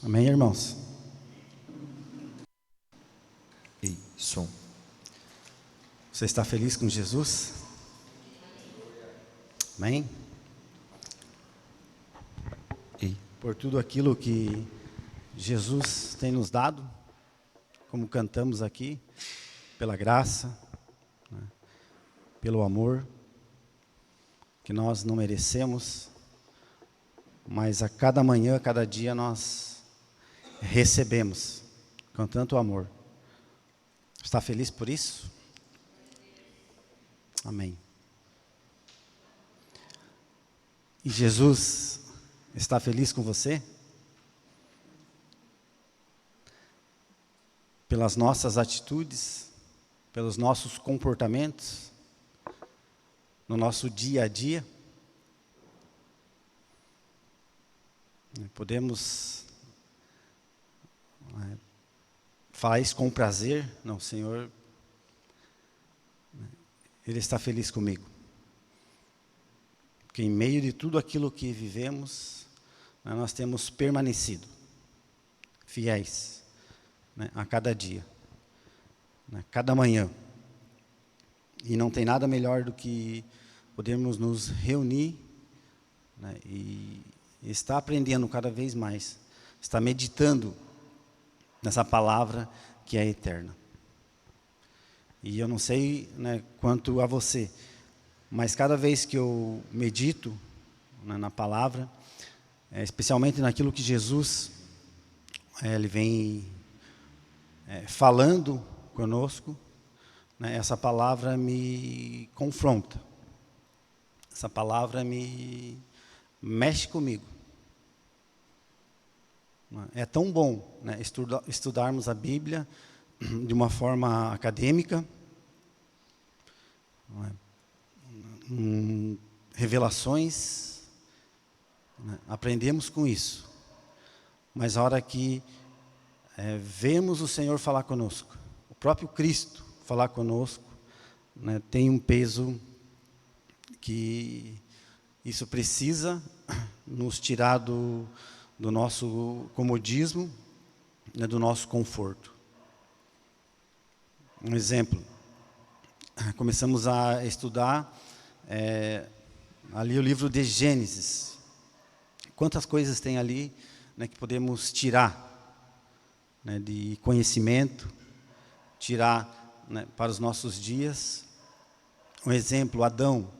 Amém, irmãos? Ei, som. Você está feliz com Jesus? Amém? Ei. Por tudo aquilo que Jesus tem nos dado, como cantamos aqui, pela graça, né, pelo amor, que nós não merecemos, mas a cada manhã, a cada dia nós recebemos com tanto amor. Está feliz por isso? Amém. E Jesus está feliz com você? Pelas nossas atitudes, pelos nossos comportamentos, no nosso dia a dia? Podemos falar isso com prazer? Não, o Senhor, Ele está feliz comigo. Porque em meio de tudo aquilo que vivemos, nós temos permanecido fiéis, a cada dia, cada manhã. E não tem nada melhor do que podermos nos reunir e estar aprendendo cada vez mais, estar meditando nessa palavra que é eterna. E eu não sei quanto a você, mas cada vez que eu medito na palavra, especialmente naquilo que Jesus ele vem falando conosco, essa palavra me confronta, essa palavra me mexe comigo. É tão bom estudarmos a Bíblia de uma forma acadêmica, revelações, aprendemos com isso. Mas a hora que vemos o Senhor falar conosco, o próprio Cristo falar conosco, tem um peso que isso precisa nos tirar do nosso comodismo, do nosso conforto. Um exemplo, começamos a estudar ali o livro de Gênesis. Quantas coisas tem ali que podemos tirar de conhecimento, tirar para os nossos dias. Um exemplo, Adão.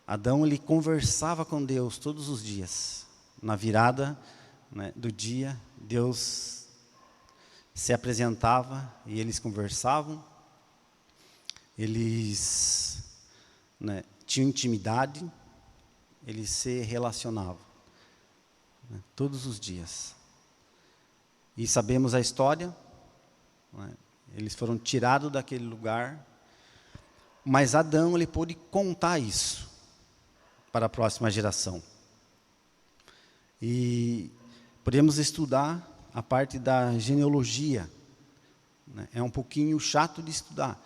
Adão, ele conversava com Deus todos os dias. Na virada do dia, Deus se apresentava e eles conversavam. Eles tinham intimidade, eles se relacionavam todos os dias. E sabemos a história, eles foram tirados daquele lugar, mas Adão, ele pôde contar isso para a próxima geração. E podemos estudar a parte da genealogia. É um pouquinho chato de estudar,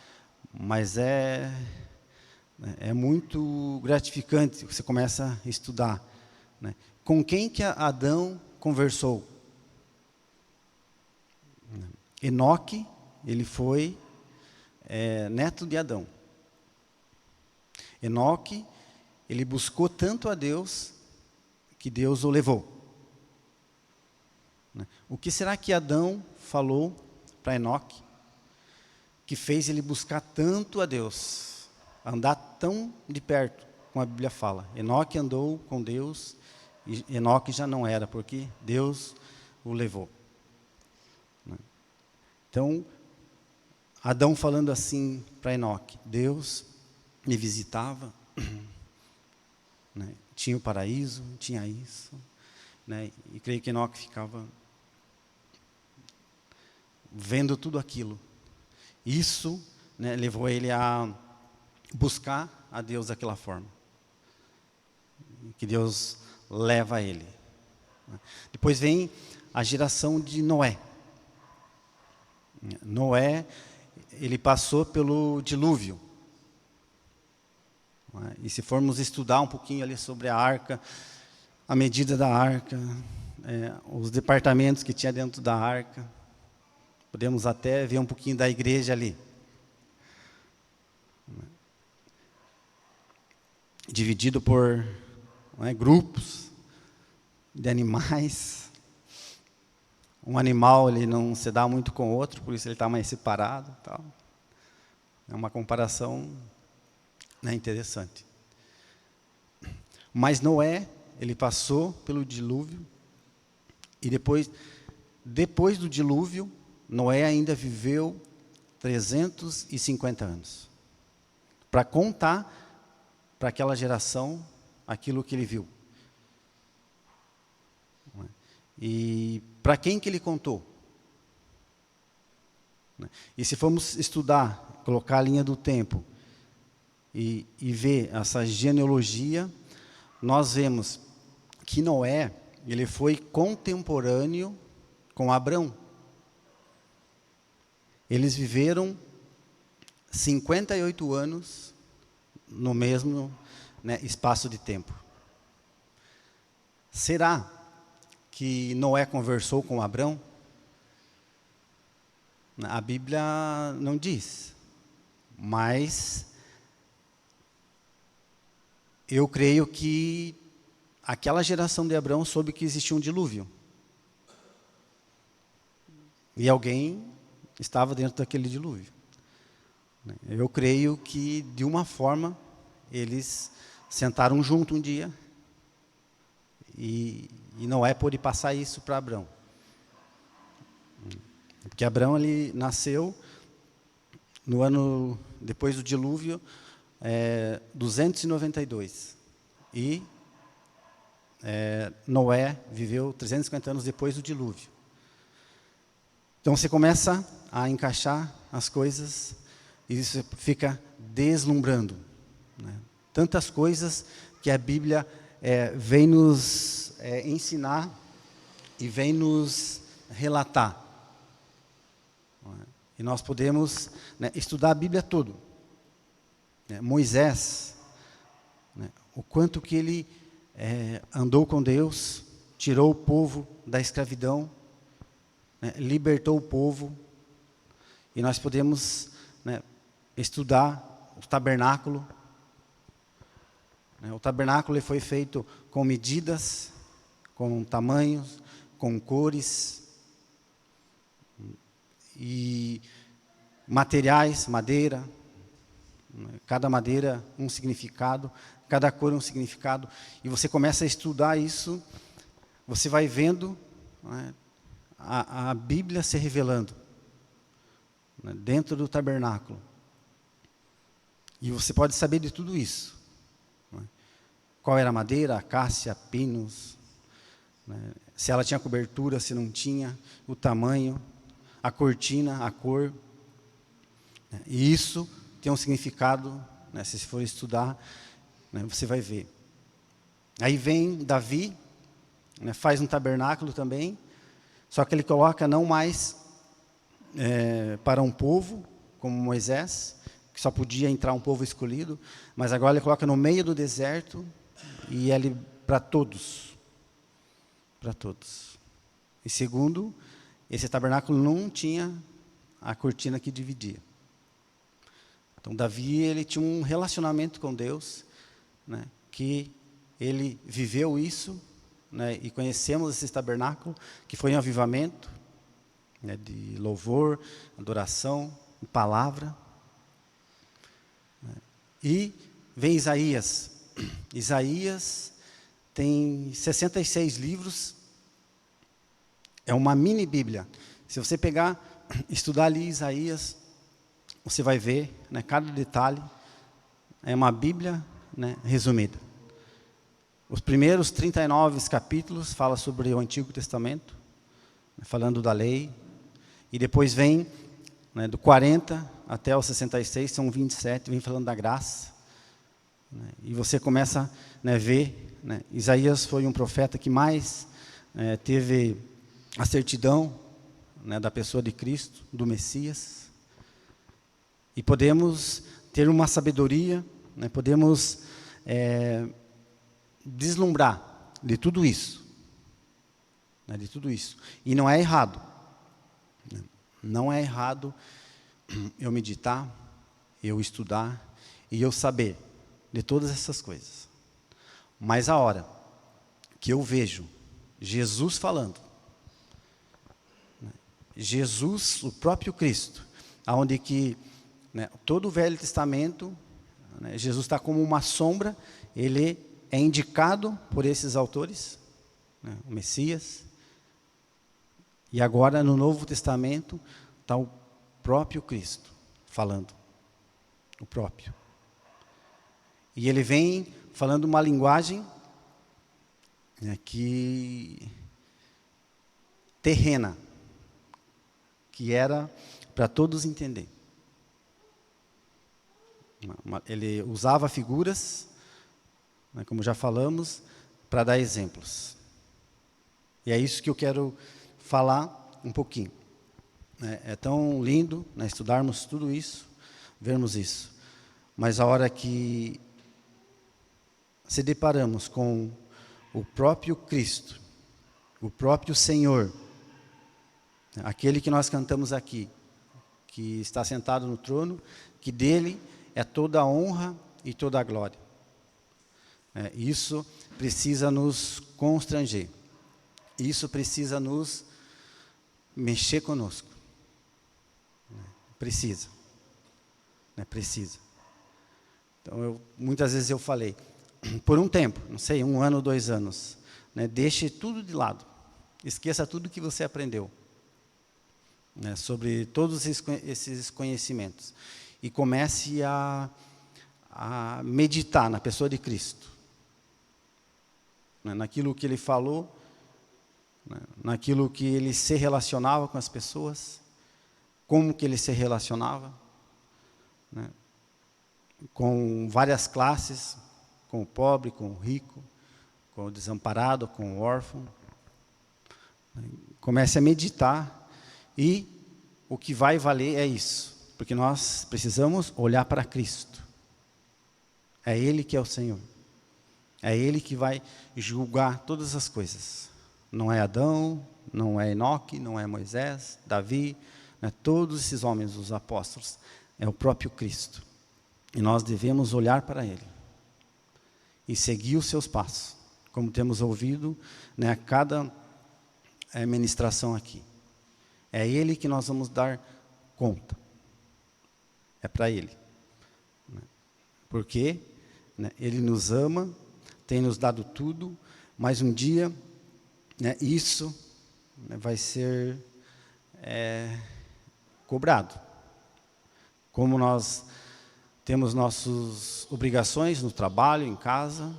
mas é muito gratificante. Você começa a estudar. Com quem que Adão conversou? Enoque, ele foi neto de Adão. Enoque, ele buscou tanto a Deus, que Deus o levou. O que será que Adão falou para Enoque, que fez ele buscar tanto a Deus, andar tão de perto, como a Bíblia fala? Enoque andou com Deus, e Enoque já não era, porque Deus o levou. Então, Adão falando assim para Enoque: Deus me visitava, tinha o paraíso, tinha isso, e creio que Enoque ficava vendo tudo aquilo. Isso levou ele a buscar a Deus daquela forma, que Deus leva a ele. Depois vem a geração de Noé. Noé, ele passou pelo dilúvio. E se formos estudar um pouquinho ali sobre a arca, a medida da arca, os departamentos que tinha dentro da arca. Podemos até ver um pouquinho da igreja ali. Dividido por grupos de animais. Um animal ele não se dá muito com o outro, por isso ele está mais separado. Tal. É uma comparação interessante. Mas Noé, ele passou pelo dilúvio, e depois do dilúvio, Noé ainda viveu 350 anos. Para contar para aquela geração aquilo que ele viu. E para quem que ele contou? E se formos estudar, colocar a linha do tempo e ver essa genealogia, nós vemos que Noé, ele foi contemporâneo com Abrão. Eles viveram 58 anos no mesmo espaço de tempo. Será que Noé conversou com Abrão? A Bíblia não diz, mas eu creio que aquela geração de Abrão soube que existia um dilúvio. E alguém estava dentro daquele dilúvio. Eu creio que, de uma forma, eles sentaram junto um dia e Noé pôde passar isso para Abrão. Porque Abrão ele nasceu no ano, depois do dilúvio, 292. E Noé viveu 350 anos depois do dilúvio. Então você começa a encaixar as coisas e isso fica deslumbrando. Tantas coisas que a Bíblia vem nos ensinar e vem nos relatar. E nós podemos estudar a Bíblia toda. Moisés, o quanto que ele andou com Deus, tirou o povo da escravidão, libertou o povo, e nós podemos estudar o tabernáculo. O tabernáculo foi feito com medidas, com tamanhos, com cores, e materiais, madeira, cada madeira um significado, cada cor um significado, e você começa a estudar isso, você vai vendo a Bíblia se revelando dentro do tabernáculo. E você pode saber de tudo isso. Qual era a madeira, acácia, pinos, se ela tinha cobertura, se não tinha, o tamanho, a cortina, a cor. E isso tem um significado, se for estudar, você vai ver. Aí vem Davi, faz um tabernáculo também, só que ele coloca não mais para um povo, como Moisés, que só podia entrar um povo escolhido, mas agora ele coloca no meio do deserto, e ele para todos. Para todos. E segundo, esse tabernáculo não tinha a cortina que dividia. Então Davi, ele tinha um relacionamento com Deus, que ele viveu isso, e conhecemos esse tabernáculo, que foi um avivamento, de louvor, adoração, palavra. E vem Isaías. Isaías tem 66 livros, é uma mini Bíblia. Se você pegar, estudar ali Isaías, você vai ver, cada detalhe, é uma Bíblia resumida. Os primeiros 39 capítulos falam sobre o Antigo Testamento, falando da lei, e depois vem, do 40 até o 66, são 27, vem falando da graça. E você começa a ver, Isaías foi um profeta que mais teve a certidão da pessoa de Cristo, do Messias. E podemos ter uma sabedoria, podemos deslumbrar de tudo isso. né, de tudo isso. E não é errado. Não é errado eu meditar, eu estudar e eu saber de todas essas coisas. Mas a hora que eu vejo Jesus falando, né, Jesus, o próprio Cristo, aonde que, né, todo o Velho Testamento, né, Jesus está como uma sombra, ele é indicado por esses autores, né, o Messias. E agora no Novo Testamento está o próprio Cristo falando, o próprio. E ele vem falando uma linguagem, né, que terrena, que era para todos entender. Ele usava figuras, né, como já falamos, para dar exemplos. E é isso que eu quero falar um pouquinho. É tão lindo, né, estudarmos tudo isso, vermos isso. Mas a hora que se deparamos com o próprio Cristo, o próprio Senhor, aquele que nós cantamos aqui, que está sentado no trono, que dele é toda a honra e toda a glória. Isso precisa nos constranger. Isso precisa nos mexer conosco. Precisa. Precisa. Então, muitas vezes eu falei, por um tempo, não sei, 1 ano, 2 anos, né, deixe tudo de lado. Esqueça tudo que você aprendeu, né, sobre todos esses conhecimentos. E comece a meditar na pessoa de Cristo. Né, naquilo que ele falou, né, naquilo que ele se relacionava com as pessoas, como que ele se relacionava, né, com várias classes, com o pobre, com o rico, com o desamparado, com o órfão. Comece a meditar e o que vai valer é isso, porque nós precisamos olhar para Cristo. É Ele que é o Senhor. É Ele que vai julgar todas as coisas. Não é Adão, não é Enoque, não é Moisés, Davi, né, todos esses homens, os apóstolos, é o próprio Cristo. E nós devemos olhar para Ele e seguir os seus passos, como temos ouvido, né, a cada ministração aqui. É Ele que nós vamos dar conta. É para Ele. Porque, né, Ele nos ama, tem nos dado tudo, mas um dia, né, isso, né, vai ser cobrado. Como nós temos nossas obrigações no trabalho, em casa,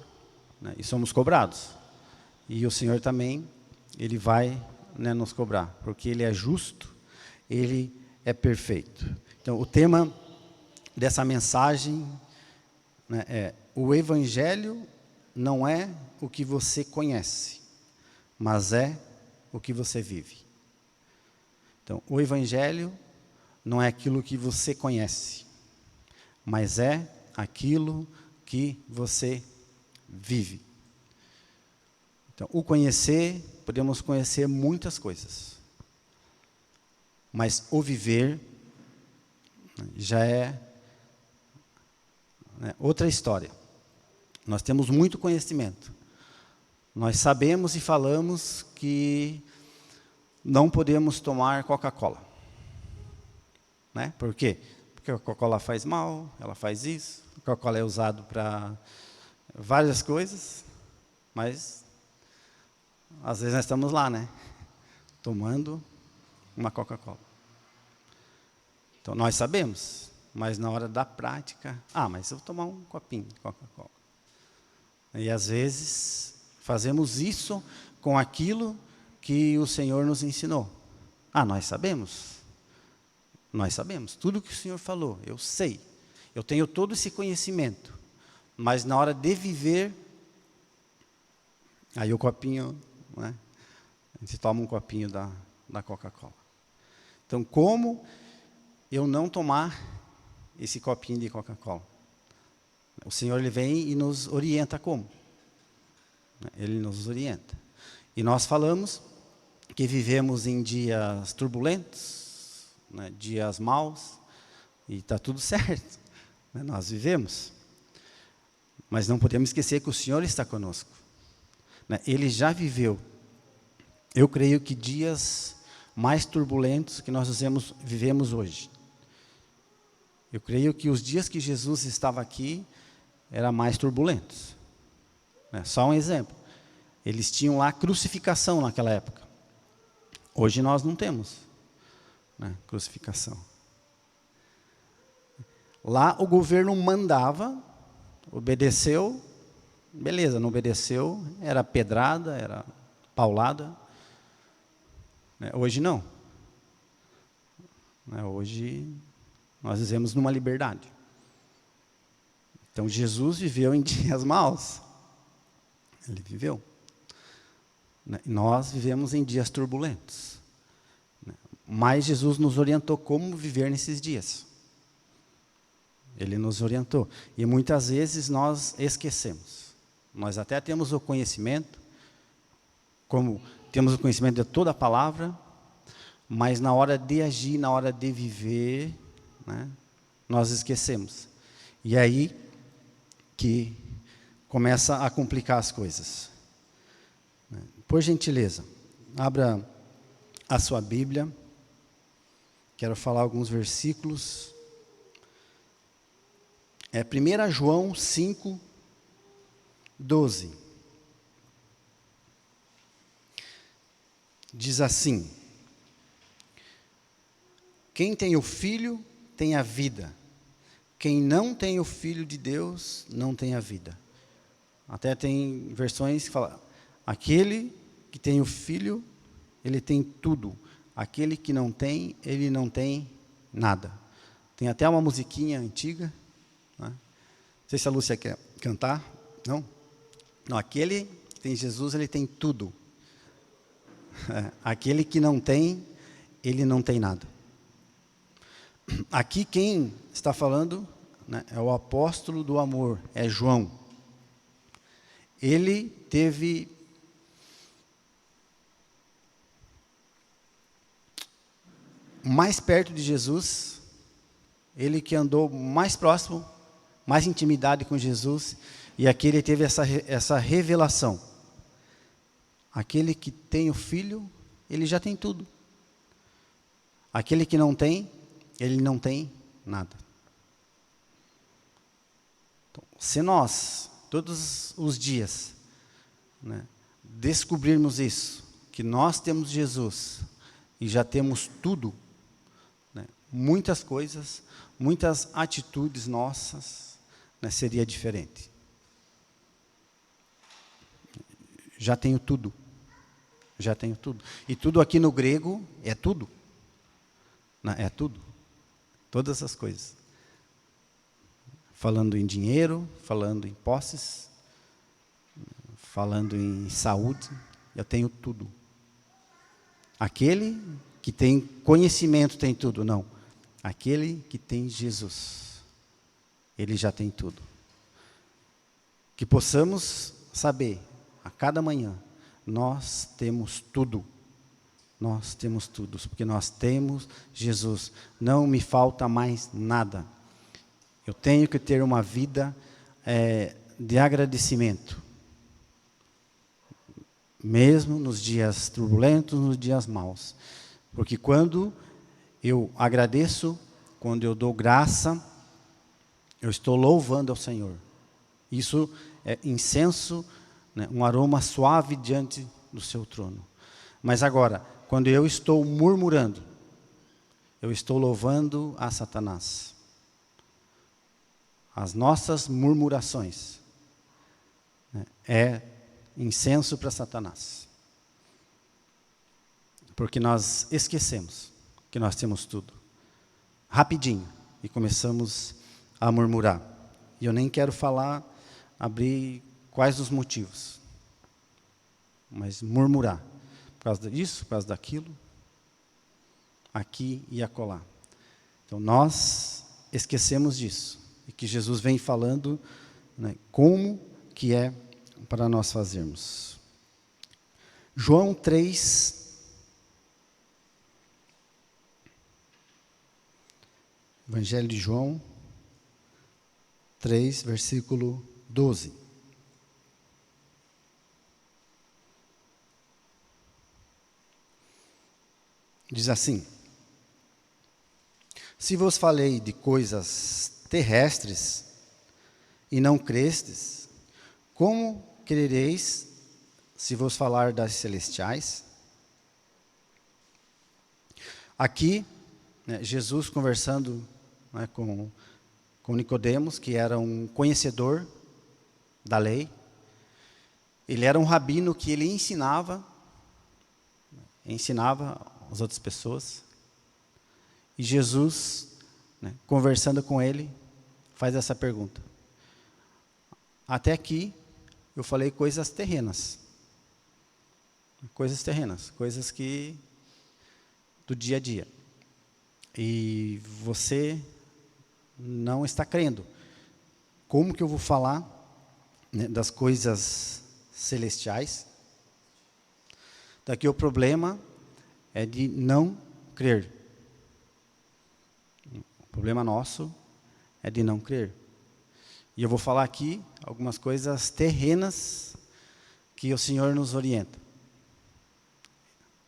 né, e somos cobrados. E o Senhor também, Ele vai, né, nos cobrar, porque Ele é justo, Ele é perfeito. Então, o tema dessa mensagem, né, é: o Evangelho não é o que você conhece, mas é o que você vive. Então, o Evangelho não é aquilo que você conhece, mas é aquilo que você vive. Então, o conhecer, podemos conhecer muitas coisas, mas o viver já é, né, outra história. Nós temos muito conhecimento. Nós sabemos e falamos que não podemos tomar Coca-Cola. Né? Por quê? Porque a Coca-Cola faz mal, ela faz isso. A Coca-Cola é usado para várias coisas, mas às vezes nós estamos lá, né? Tomando uma Coca-Cola. Então nós sabemos, mas na hora da prática, mas eu vou tomar um copinho de Coca-Cola. E às vezes fazemos isso com aquilo que o Senhor nos ensinou. Nós sabemos. Nós sabemos, tudo que o Senhor falou, eu sei. Eu tenho todo esse conhecimento. Mas na hora de viver, aí o copinho, né? A gente toma um copinho da Coca-Cola. Então, como eu não tomar esse copinho de Coca-Cola? O Senhor, Ele vem e nos orienta como? Ele nos orienta. E nós falamos que vivemos em dias turbulentos, né, dias maus, e está tudo certo, né, nós vivemos. Mas não podemos esquecer que o Senhor está conosco, né, Ele já viveu. Eu creio que dias mais turbulentos que nós vivemos hoje. Eu creio que os dias que Jesus estava aqui eram mais turbulentos. Né? Só um exemplo. Eles tinham lá crucificação naquela época. Hoje nós não temos, né, crucificação. Lá o governo mandava, obedeceu, beleza, não obedeceu, era pedrada, era paulada. Né? Hoje não. Né? Hoje nós vivemos numa liberdade. Então Jesus viveu em dias maus. Ele viveu. Nós vivemos em dias turbulentos. Mas Jesus nos orientou como viver nesses dias. Ele nos orientou. E muitas vezes nós esquecemos. Nós até temos o conhecimento, como temos o conhecimento de toda a palavra, mas na hora de agir, na hora de viver, né, nós esquecemos. E aí que começa a complicar as coisas. Por gentileza, abra a sua Bíblia. Quero falar alguns versículos. 1 João 5, 12. Diz assim: quem tem o Filho tem a vida. Quem não tem o Filho de Deus não tem a vida. Até tem versões que falam: aquele que tem o Filho, ele tem tudo. Aquele que não tem, ele não tem nada. Tem até uma musiquinha antiga. Né? Não sei se a Lúcia quer cantar. Não? Não, aquele que tem Jesus, ele tem tudo. Aquele que não tem, ele não tem nada. Aqui quem está falando, né, é o apóstolo do amor, é João. Ele teve mais perto de Jesus, ele que andou mais próximo, mais intimidade com Jesus, e aqui ele teve essa revelação. Aquele que tem o Filho, ele já tem tudo. Aquele que não tem, ele não tem nada. Então, se nós, todos os dias, né, descobrirmos isso, que nós temos Jesus e já temos tudo, né, muitas coisas, muitas atitudes nossas, né, seria diferente. Já tenho tudo. Já tenho tudo. E tudo aqui no grego é tudo. Né, é tudo. Todas as coisas. Falando em dinheiro, falando em posses, falando em saúde, eu tenho tudo. Aquele que tem conhecimento tem tudo, não. Aquele que tem Jesus, ele já tem tudo. Que possamos saber, a cada manhã, nós temos tudo. Nós temos tudo, porque nós temos Jesus. Não me falta mais nada. Eu tenho que ter uma vida de agradecimento. Mesmo nos dias turbulentos, nos dias maus. Porque quando eu agradeço, quando eu dou graça, eu estou louvando ao Senhor. Isso é incenso, né, um aroma suave diante do seu trono. Mas agora, quando eu estou murmurando, eu estou louvando a Satanás. As nossas murmurações, né, é incenso para Satanás. Porque nós esquecemos que nós temos tudo. Rapidinho, e começamos a murmurar. E eu nem quero abrir quais os motivos. Mas murmurar. Por causa disso, por causa daquilo, aqui e acolá. Então nós esquecemos disso. E que Jesus vem falando, né, como que é para nós fazermos. João 3, Evangelho de João 3, versículo 12. Diz assim: se vos falei de coisas terrestres e não crestes, como crereis se vos falar das celestiais? Aqui, né, Jesus conversando, né, com Nicodemos, que era um conhecedor da lei. Ele era um rabino que ele ensinava as outras pessoas. E Jesus, né, conversando com ele, faz essa pergunta: até aqui eu falei coisas terrenas, coisas que do dia a dia, e você não está crendo. Como que eu vou falar, né, das coisas celestiais? Daqui o problema é de não crer. O problema nosso é de não crer. E eu vou falar aqui algumas coisas terrenas que o Senhor nos orienta.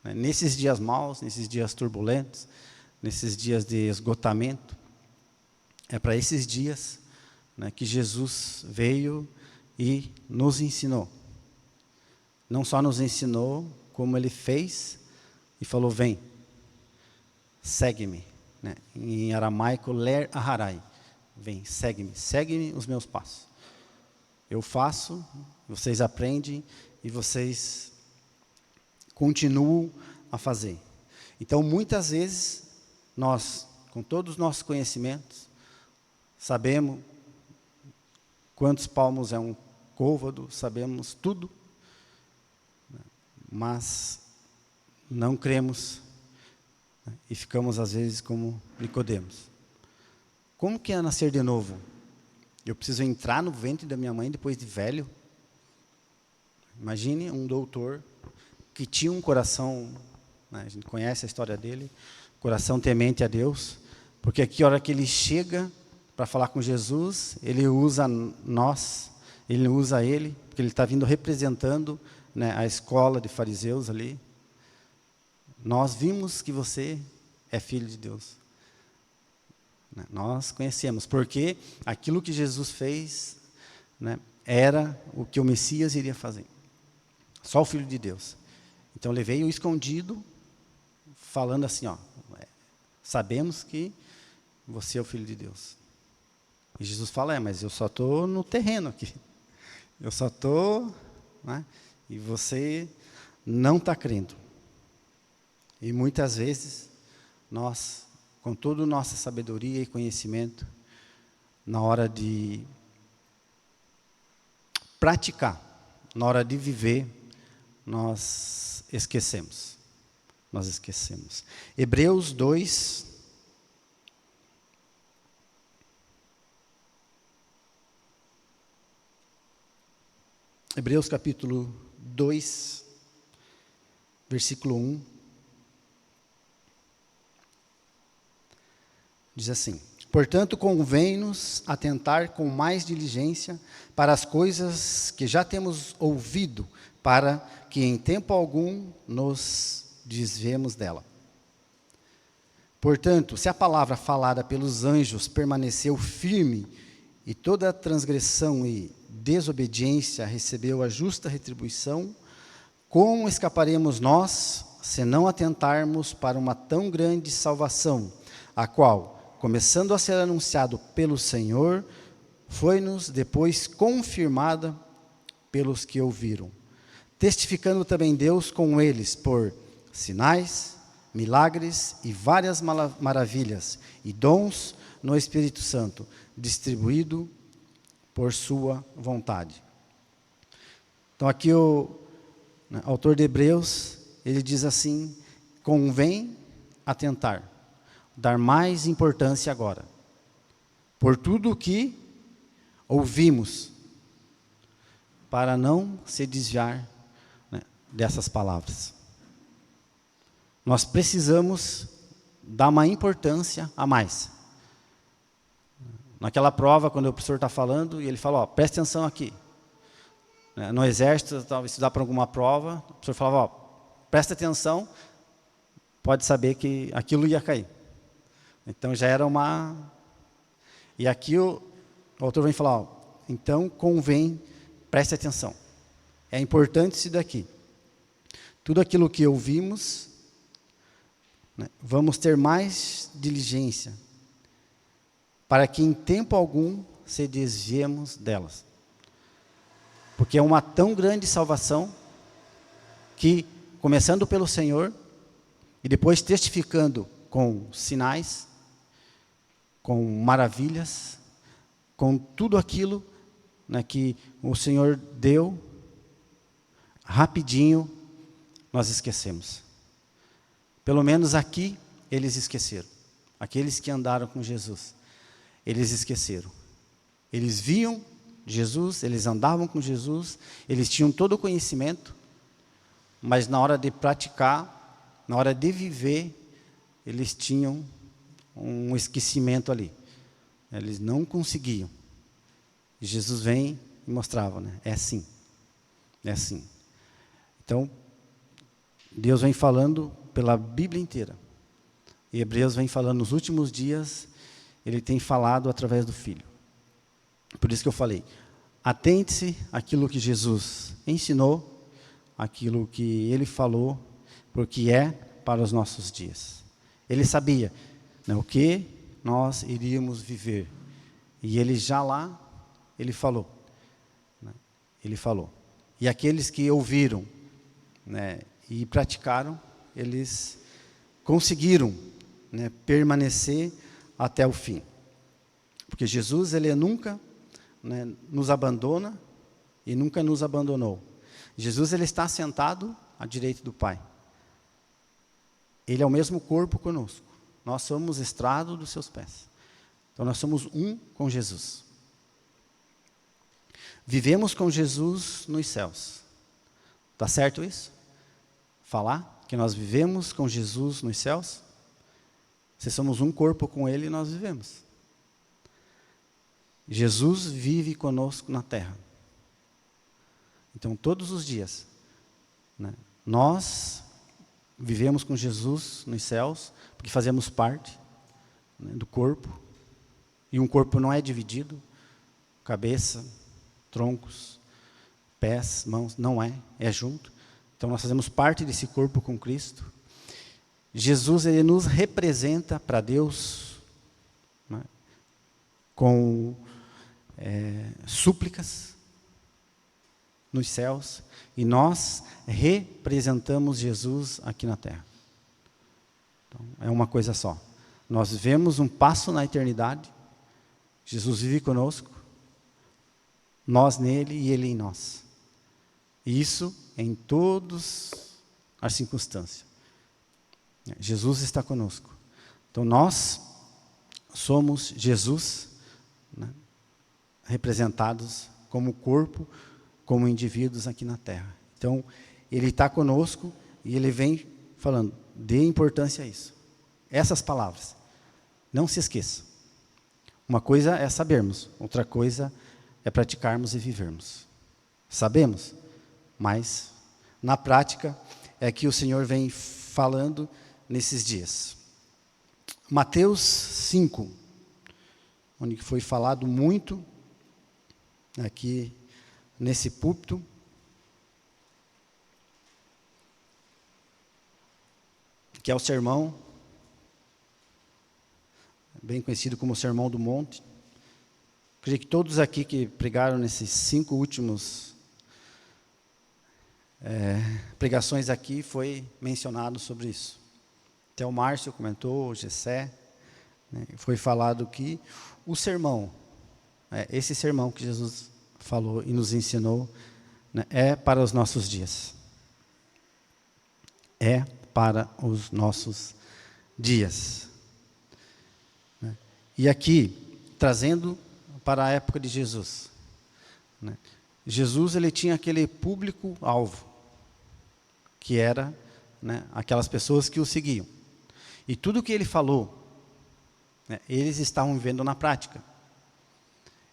Nesses dias maus, nesses dias turbulentos, nesses dias de esgotamento, é para esses dias, né, que Jesus veio e nos ensinou. Não só nos ensinou, como Ele fez e falou: vem, segue-me. Né? Em aramaico, ler aharai. Vem, segue-me os meus passos. Eu faço, vocês aprendem e vocês continuam a fazer. Então, muitas vezes, nós, com todos os nossos conhecimentos, sabemos quantos palmos é um côvado, sabemos tudo, mas não cremos, né, e ficamos às vezes como Nicodemos. Como que é nascer de novo? Eu preciso entrar no ventre da minha mãe depois de velho? Imagine um doutor que tinha um coração, né, a gente conhece a história dele, coração temente a Deus, porque aqui a hora que ele chega para falar com Jesus, ele usa ele, porque ele está vindo representando, né, a escola de fariseus ali. Nós vimos que você é filho de Deus. Nós conhecemos, porque aquilo que Jesus fez, né, era o que o Messias iria fazer. Só o Filho de Deus. Então ele veio escondido, falando assim, ó, sabemos que você é o Filho de Deus. E Jesus fala: mas eu só estou no terreno aqui. Eu só estou, né, e você não está crendo. E muitas vezes, nós, com toda a nossa sabedoria e conhecimento, na hora de praticar, na hora de viver, nós esquecemos. Hebreus 2, Hebreus capítulo 2, versículo 1, diz assim: portanto, convém-nos atentar com mais diligência para as coisas que já temos ouvido, para que em tempo algum nos desviemos dela. Portanto, se a palavra falada pelos anjos permaneceu firme, e toda transgressão e desobediência recebeu a justa retribuição, como escaparemos nós, se não atentarmos para uma tão grande salvação, a qual, começando a ser anunciado pelo Senhor, foi-nos depois confirmada pelos que ouviram, testificando também Deus com eles por sinais, milagres e várias maravilhas e dons no Espírito Santo, distribuído por sua vontade. Então aqui o autor de Hebreus, ele diz assim: convém atentar, dar mais importância agora, por tudo o que ouvimos, para não se desviar, né, dessas palavras. Nós precisamos dar uma importância a mais, Naquela prova, quando o professor está falando, e ele fala, ó, presta atenção aqui. No exército, eu estava estudando para alguma prova, o professor falava, ó, presta atenção, pode saber que aquilo ia cair. Então já era uma... E aqui o autor vem falar, ó, então convém, preste atenção. É importante isso daqui. Tudo aquilo que ouvimos, né, vamos ter mais diligência, para que em tempo algum se desviemos delas. Porque é uma tão grande salvação, que começando pelo Senhor, e depois testificando com sinais, com maravilhas, com tudo aquilo, né, que o Senhor deu, rapidinho nós esquecemos. Pelo menos aqui eles esqueceram. Aqueles que andaram com Jesus, eles esqueceram. Eles viam Jesus, eles andavam com Jesus, eles tinham todo o conhecimento, mas na hora de praticar, na hora de viver, eles tinham um esquecimento ali. Eles não conseguiam. E Jesus vem e mostrava, né? É assim. É assim. Então, Deus vem falando pela Bíblia inteira. E Hebreus vem falando nos últimos dias, ele tem falado através do Filho. Por isso que eu falei, atente-se àquilo que Jesus ensinou, aquilo que ele falou, porque é para os nossos dias. Ele sabia, né, o que nós iríamos viver. E ele já lá, ele falou. Né, ele falou. E aqueles que ouviram, né, e praticaram, eles conseguiram, né, permanecer até o fim. Porque Jesus, ele nunca, né, nos abandona e nunca nos abandonou. Jesus, ele está sentado à direita do Pai. Ele é o mesmo corpo conosco. Nós somos estrado dos seus pés. Então nós somos um com Jesus. Vivemos com Jesus nos céus. Está certo isso? Falar que nós vivemos com Jesus nos céus? Se somos um corpo com Ele, nós vivemos. Jesus vive conosco na terra. Então, todos os dias, né, nós vivemos com Jesus nos céus, porque fazemos parte, né, do corpo. E um corpo não é dividido, cabeça, troncos, pés, mãos, não é, é junto. Então, nós fazemos parte desse corpo com Cristo. Jesus, ele nos representa para Deus, né, com súplicas nos céus, e nós representamos Jesus aqui na terra. Então, é uma coisa só. Nós vemos um passo na eternidade, Jesus vive conosco, nós nele e ele em nós. Isso em todas as circunstâncias. Jesus está conosco. Então nós somos Jesus, né, representados como corpo, como indivíduos aqui na terra. Então ele está conosco e ele vem falando, dê importância a isso. Essas palavras, não se esqueça. Uma coisa é sabermos, outra coisa é praticarmos e vivermos. Sabemos, mas na prática é que o Senhor vem falando nesses dias. Mateus 5, onde foi falado muito aqui nesse púlpito, que é o sermão, bem conhecido como o Sermão do Monte. Creio que todos aqui que pregaram nesses 5 últimos pregações aqui foi mencionado sobre isso. Até o Márcio comentou, o Gessé, né, foi falado que o sermão, esse sermão que Jesus falou e nos ensinou, né, é para os nossos dias. É para os nossos dias. Né? E aqui, trazendo para a época de Jesus, né, Jesus, ele tinha aquele público-alvo, que era, né, aquelas pessoas que o seguiam. E tudo que ele falou, né, eles estavam vivendo na prática.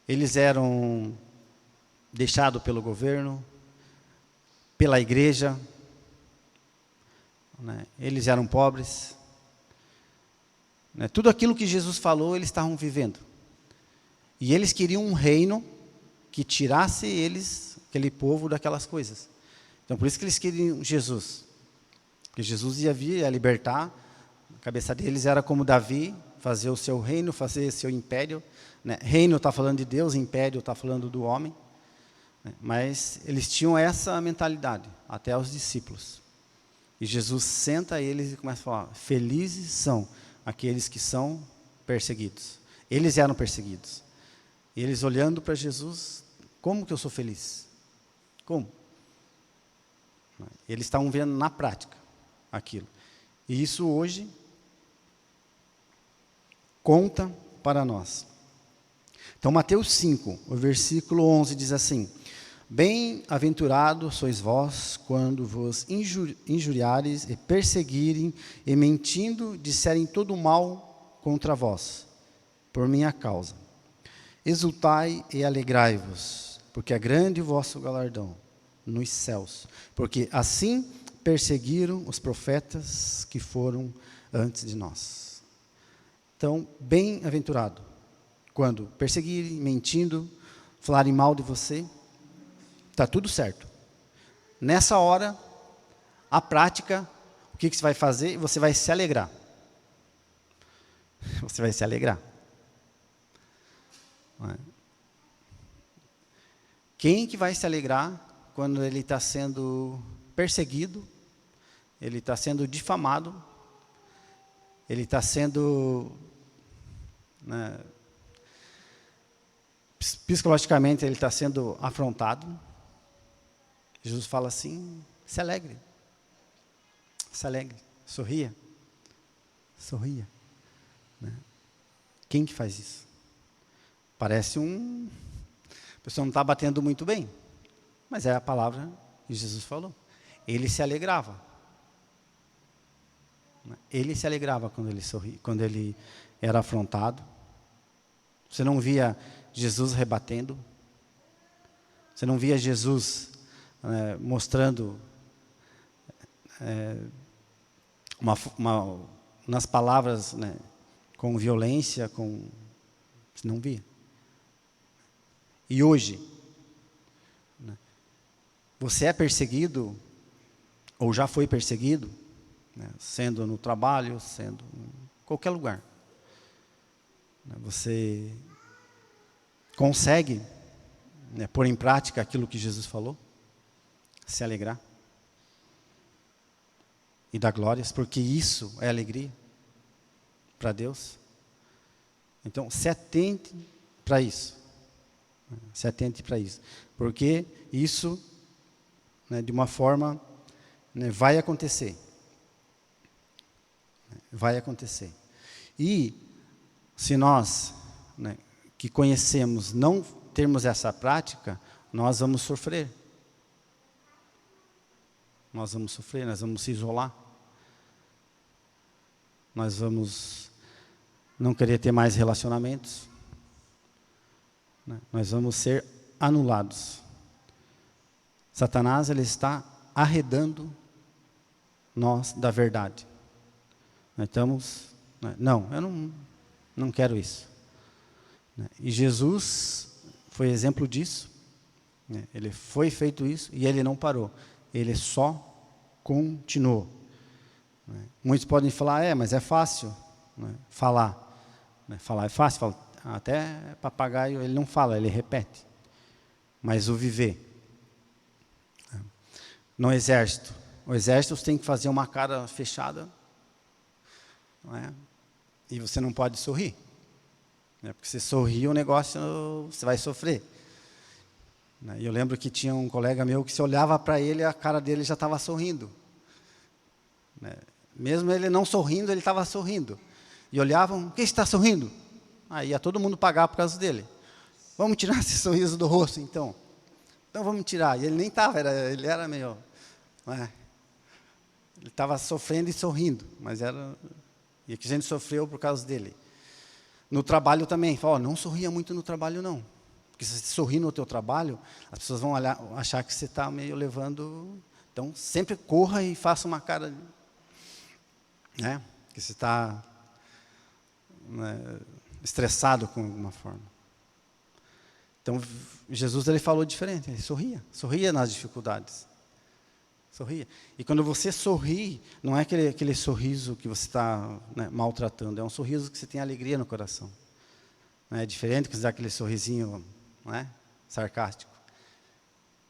Eles eram deixados pelo governo, pela igreja, né? Eles eram pobres. Né? Tudo aquilo que Jesus falou, eles estavam vivendo. E eles queriam um reino que tirasse eles, aquele povo, daquelas coisas. Então, por isso que eles queriam Jesus. Porque Jesus ia vir, ia libertar. A cabeça deles era como Davi, fazer o seu reino, fazer o seu império. Né? Reino está falando de Deus, império está falando do homem. Né? Mas eles tinham essa mentalidade, até os discípulos. E Jesus senta eles e começa a falar: felizes são aqueles que são perseguidos. Eles eram perseguidos. E eles olhando para Jesus: como que eu sou feliz? Como? Eles estavam vendo na prática aquilo. E isso hoje conta para nós. Então, Mateus 5, o versículo 11 diz assim: bem-aventurados sois vós quando vos injuriares e perseguirem e mentindo disserem todo o mal contra vós, por minha causa. Exultai e alegrai-vos, porque é grande o vosso galardão nos céus, porque assim perseguiram os profetas que foram antes de nós. Então, bem-aventurado quando perseguirem, mentindo, falarem mal de você, está tudo certo. Nessa hora, a prática, o que você vai fazer? Você vai se alegrar. Você vai se alegrar. Quem que vai se alegrar quando ele está sendo perseguido, ele está sendo difamado, ele está sendo, né, psicologicamente ele está sendo afrontado? Jesus fala assim: se alegre, sorria, né? Quem que faz isso? Parece a pessoa não está batendo muito bem, mas é a palavra que Jesus falou. Ele se alegrava. Ele se alegrava quando ele sorria, quando ele era afrontado. Você não via Jesus rebatendo. Você não via Jesus mostrando nas palavras, né, com violência, você não via. E hoje, né, você é perseguido, ou já foi perseguido, né, sendo no trabalho, sendo em qualquer lugar. Você consegue, né, pôr em prática aquilo que Jesus falou? Se alegrar? E dar glórias, porque isso é alegria para Deus. Então, se atente para isso. Se atente para isso. Porque isso, né, de uma forma, né, vai acontecer. Vai acontecer. E se nós, né, que conhecemos, não termos essa prática, nós vamos sofrer. Nós vamos sofrer, nós vamos se isolar. Nós vamos não querer ter mais relacionamentos. Né? Nós vamos ser anulados. Satanás, ele está arredando nós da verdade. Nós estamos, não, eu não quero isso. E Jesus foi exemplo disso. Ele foi feito isso e ele não parou. Ele só continuou. Muitos podem falar, mas é fácil, né, falar. Falar é fácil, até papagaio ele não fala, ele repete. Mas o viver. No exército, o exército tem que fazer uma cara fechada, não é? E você não pode sorrir. Porque se sorrir o negócio, você vai sofrer. E eu lembro que tinha um colega meu que se olhava para ele, a cara dele já estava sorrindo. Mesmo ele não sorrindo, ele estava sorrindo. E olhavam, quem está sorrindo? Aí ia todo mundo pagar por causa dele. Vamos tirar esse sorriso do rosto, então. Então vamos tirar. E ele nem estava, ele era meio... Ele estava sofrendo e sorrindo, mas era... E que a gente sofreu por causa dele. No trabalho também, não sorria muito no trabalho, não. Porque se você sorrir no teu trabalho, as pessoas vão achar que você está meio levando... Então, sempre corra e faça uma cara, né, que você está, né, estressado com alguma forma. Então, Jesus ele falou diferente, ele sorria nas dificuldades. Sorria. E quando você sorri, não é aquele sorriso que você está, né, maltratando, é um sorriso que você tem alegria no coração. É diferente que aquele sorrisinho, não é, sarcástico.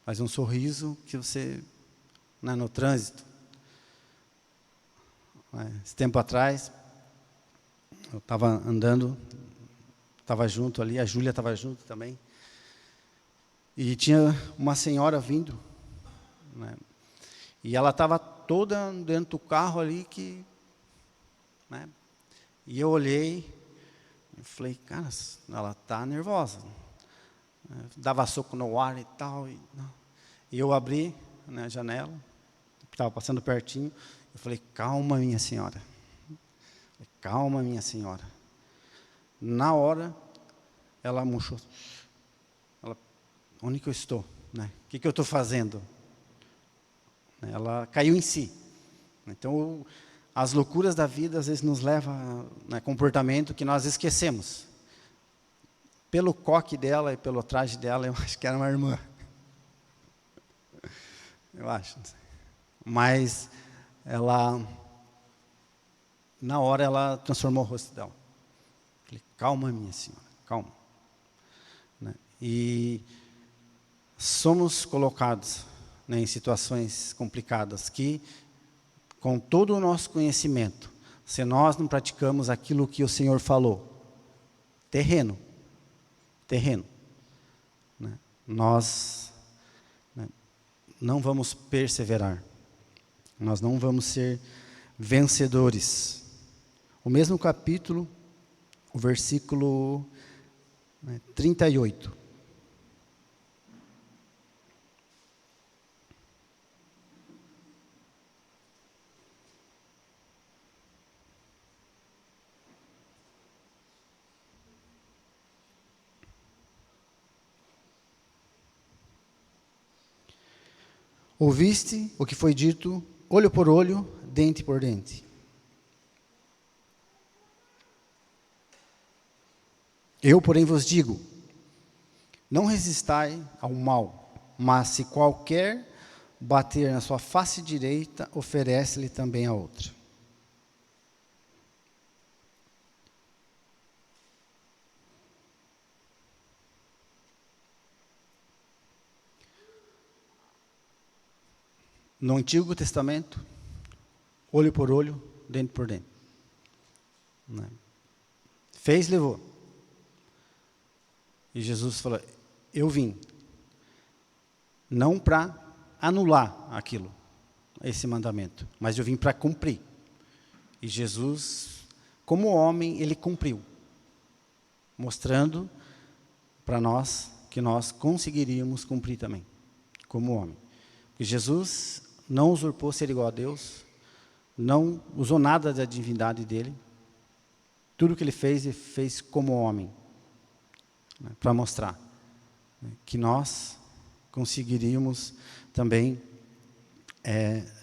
Mas um sorriso que você, né, no trânsito. Esse tempo atrás, eu estava andando, estava junto ali, a Júlia estava junto também. E tinha uma senhora vindo, né, e ela estava toda dentro do carro ali que... né, e eu olhei, eu falei, cara, ela está nervosa. Dava soco no ar e tal. E eu abri, né, a janela, estava passando pertinho, eu falei, calma, minha senhora. Calma, minha senhora. Na hora, ela murchou. Onde que eu estou? Né? O que eu estou fazendo? Ela caiu em si. Então, as loucuras da vida, às vezes, nos levam a comportamento que nós esquecemos. Pelo coque dela e pelo traje dela, eu acho que era uma irmã. Eu acho. Mas, ela, na hora, ela transformou o rosto dela. Falei, calma, minha senhora, calma. Né? E somos colocados, né, em situações complicadas que, com todo o nosso conhecimento, se nós não praticamos aquilo que o Senhor falou, terreno, né, nós, né, não vamos perseverar, nós não vamos ser vencedores. O mesmo capítulo, o versículo, né, 38. Ouviste o que foi dito, olho por olho, dente por dente. Eu, porém, vos digo, não resistai ao mal, mas se qualquer bater na sua face direita, oferece-lhe também a outra. No Antigo Testamento, olho por olho, dente por dente. Né? Fez, levou. E Jesus falou, eu vim, não para anular aquilo, esse mandamento, mas eu vim para cumprir. E Jesus, como homem, ele cumpriu, mostrando para nós que nós conseguiríamos cumprir também, como homem. E Jesus não usurpou ser igual a Deus, não usou nada da divindade dele. Tudo que ele fez como homem, né, para mostrar, né, que nós conseguiríamos também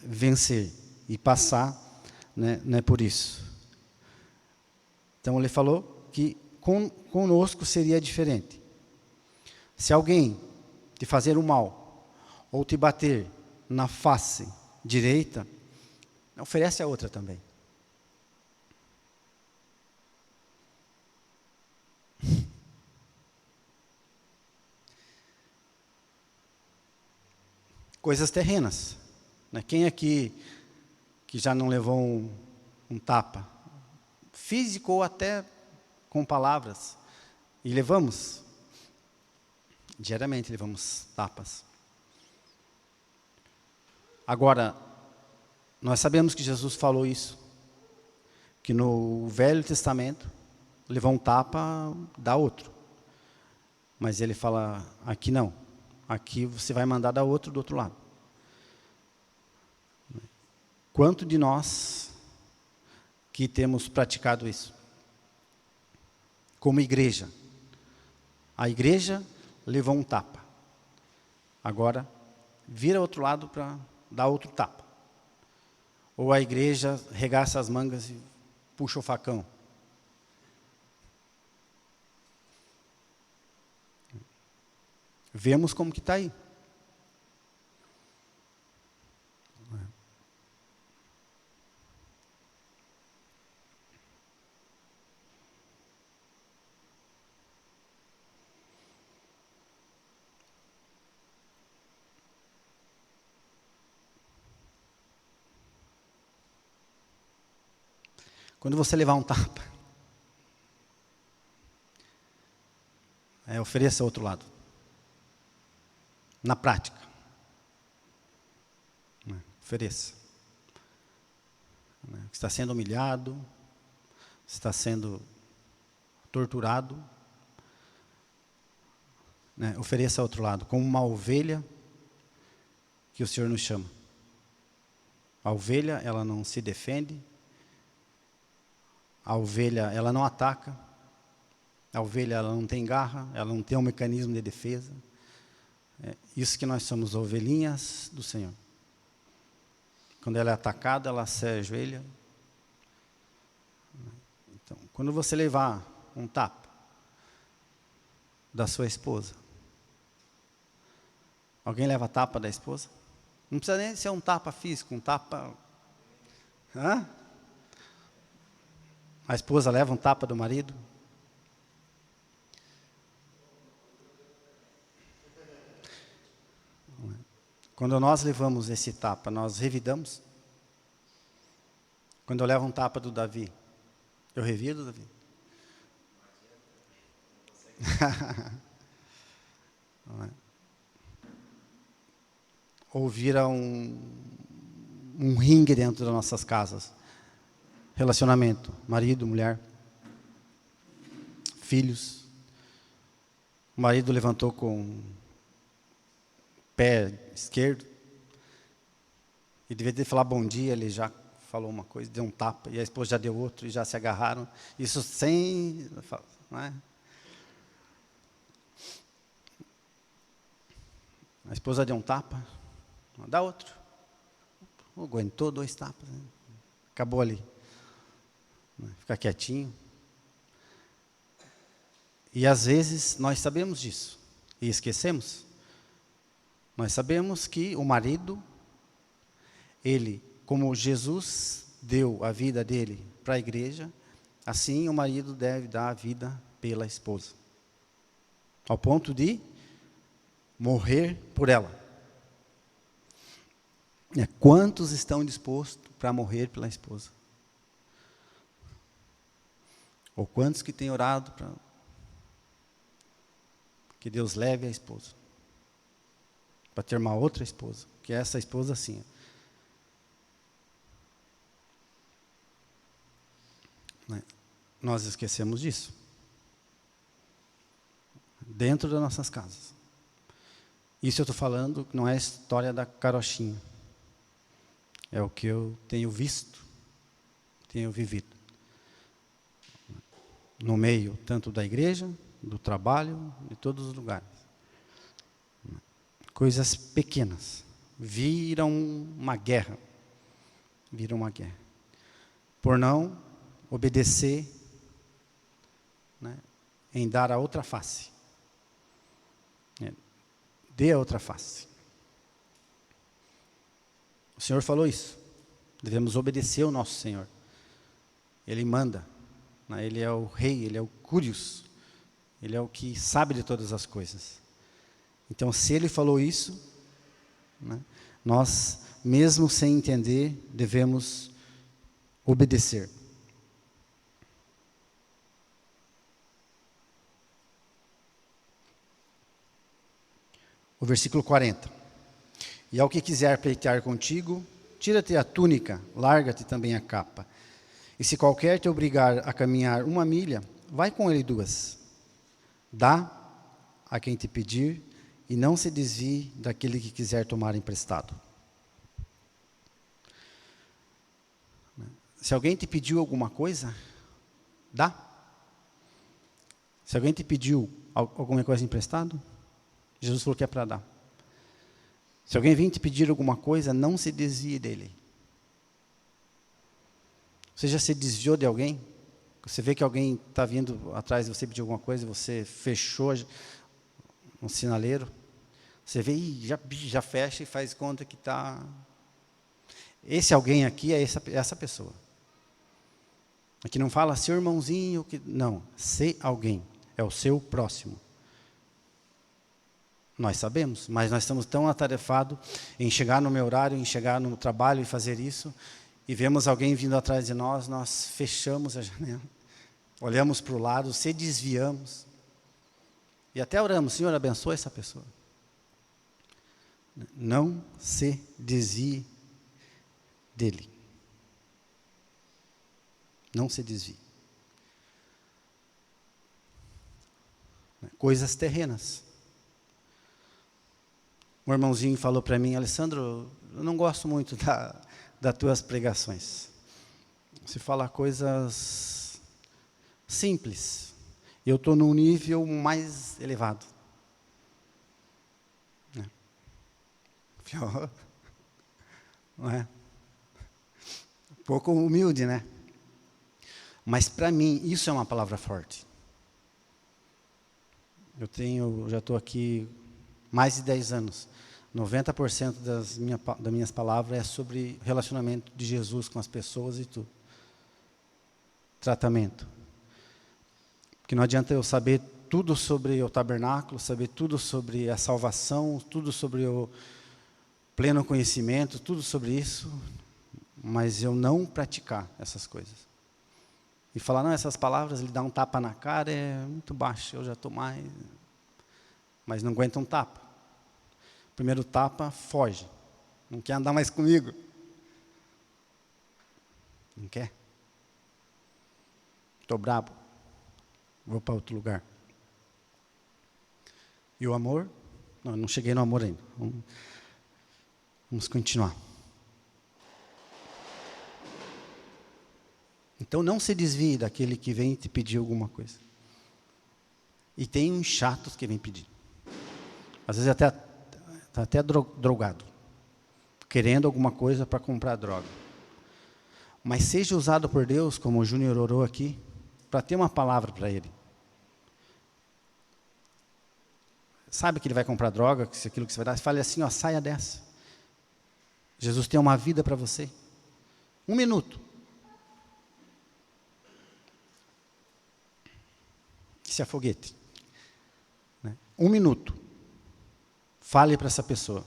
vencer e passar, né, por isso. Então ele falou que conosco seria diferente. Se alguém te fazer o mal ou te bater na face direita, oferece a outra também. Coisas terrenas. Né? Quem aqui que já não levou um tapa? Físico ou até com palavras. E levamos. Diariamente levamos tapas. Agora, nós sabemos que Jesus falou isso, que no Velho Testamento, levar um tapa dá outro. Mas ele fala, aqui não, aqui você vai mandar dar outro do outro lado. Quanto de nós que temos praticado isso? Como igreja. A igreja levou um tapa. Agora, vira outro lado para dar outro tapa. Ou a igreja regaça as mangas e puxa o facão. Vemos como que está aí. Quando você levar um tapa, ofereça outro lado. Na prática. Ofereça. Você está sendo humilhado, você está sendo torturado. Ofereça outro lado, como uma ovelha que o Senhor nos chama. A ovelha, ela não se defende. A ovelha, ela não ataca. A ovelha, ela não tem garra, ela não tem um mecanismo de defesa. Isso que nós somos, ovelhinhas do Senhor. Quando ela é atacada, ela se ajoelha. Então, quando você levar um tapa da sua esposa, alguém leva tapa da esposa? Não precisa nem ser um tapa físico, um tapa... Hã? A esposa leva um tapa do marido? Quando nós levamos esse tapa, nós revidamos? Quando eu levo um tapa do Davi, eu revido, Davi? Ou vira um ringue dentro das nossas casas. Relacionamento, marido, mulher, filhos. O marido levantou com o pé esquerdo e devia ter falar bom dia, ele já falou uma coisa, deu um tapa, e a esposa já deu outro, e já se agarraram. Isso sem... Não é? A esposa deu um tapa, dá outro. Aguentou 2 tapas, né? Acabou ali. Ficar quietinho. E às vezes nós sabemos disso e esquecemos. Nós sabemos que o marido, ele, como Jesus deu a vida dele para a igreja, assim o marido deve dar a vida pela esposa. Ao ponto de morrer por ela. Quantos estão dispostos para morrer pela esposa? Ou quantos que têm orado para que Deus leve a esposa? Para ter uma outra esposa, que é essa esposa assim. Nós esquecemos disso. Dentro das nossas casas. Isso eu estou falando, não é a história da carochinha. É o que eu tenho visto, tenho vivido. No meio, tanto da igreja, do trabalho, de todos os lugares. Coisas pequenas viram uma guerra. Viram uma guerra. Por não obedecer, né, em dar a outra face. Dê a outra face. O Senhor falou isso. Devemos obedecer ao nosso Senhor. Ele manda. Ele é o rei, ele é o Curios. Ele é o que sabe de todas as coisas. Então, se ele falou isso, né, nós, mesmo sem entender, devemos obedecer. O versículo 40. E ao que quiser pleitear contigo, tira-te a túnica, larga-te também a capa. E se qualquer te obrigar a caminhar 1 milha, vai com ele 2. Dá a quem te pedir, e não se desvie daquele que quiser tomar emprestado. Se alguém te pediu alguma coisa, dá. Se alguém te pediu alguma coisa emprestado, Jesus falou que é para dar. Se alguém vir te pedir alguma coisa, não se desvie dele. Você já se desviou de alguém? Você vê que alguém está vindo atrás de você pedir alguma coisa, você fechou um sinaleiro, você vê e já fecha e faz conta que está... Esse alguém aqui é essa pessoa. Aqui não fala seu irmãozinho, não, ser alguém, é o seu próximo. Nós sabemos, mas nós estamos tão atarefados em chegar no meu horário, em chegar no trabalho e fazer isso, e vemos alguém vindo atrás de nós, nós fechamos a janela, olhamos para o lado, se desviamos, e até oramos, Senhor, abençoa essa pessoa. Não se desvie dele. Não se desvie. Coisas terrenas. Um irmãozinho falou para mim, Alessandro, eu não gosto muito das tuas pregações. Você fala coisas simples. Eu estou num nível mais elevado. Não é? Um pouco humilde, né? Mas para mim, isso é uma palavra forte. Já estou aqui mais de 10 anos. 90% das minhas palavras é sobre relacionamento de Jesus com as pessoas e tudo. Tratamento. Porque não adianta eu saber tudo sobre o tabernáculo, saber tudo sobre a salvação, tudo sobre o pleno conhecimento, tudo sobre isso, mas eu não praticar essas coisas. E falar, não, essas palavras, ele dá um tapa na cara, é muito baixo, eu já estou mais... Mas não aguenta um tapa. Primeiro tapa, foge. Não quer andar mais comigo. Não quer? Estou brabo. Vou para outro lugar. E o amor? Não cheguei no amor ainda. Vamos continuar. Então não se desvie daquele que vem te pedir alguma coisa. E tem uns chatos que vêm pedir. Às vezes está até drogado. Querendo alguma coisa para comprar droga. Mas seja usado por Deus, como o Júnior orou aqui, para ter uma palavra para ele. Sabe que ele vai comprar droga, que aquilo que você vai dar, fale assim, ó, saia dessa. Jesus tem uma vida para você. 1 minuto. Isso é foguete. 1 minuto. Fale para essa pessoa.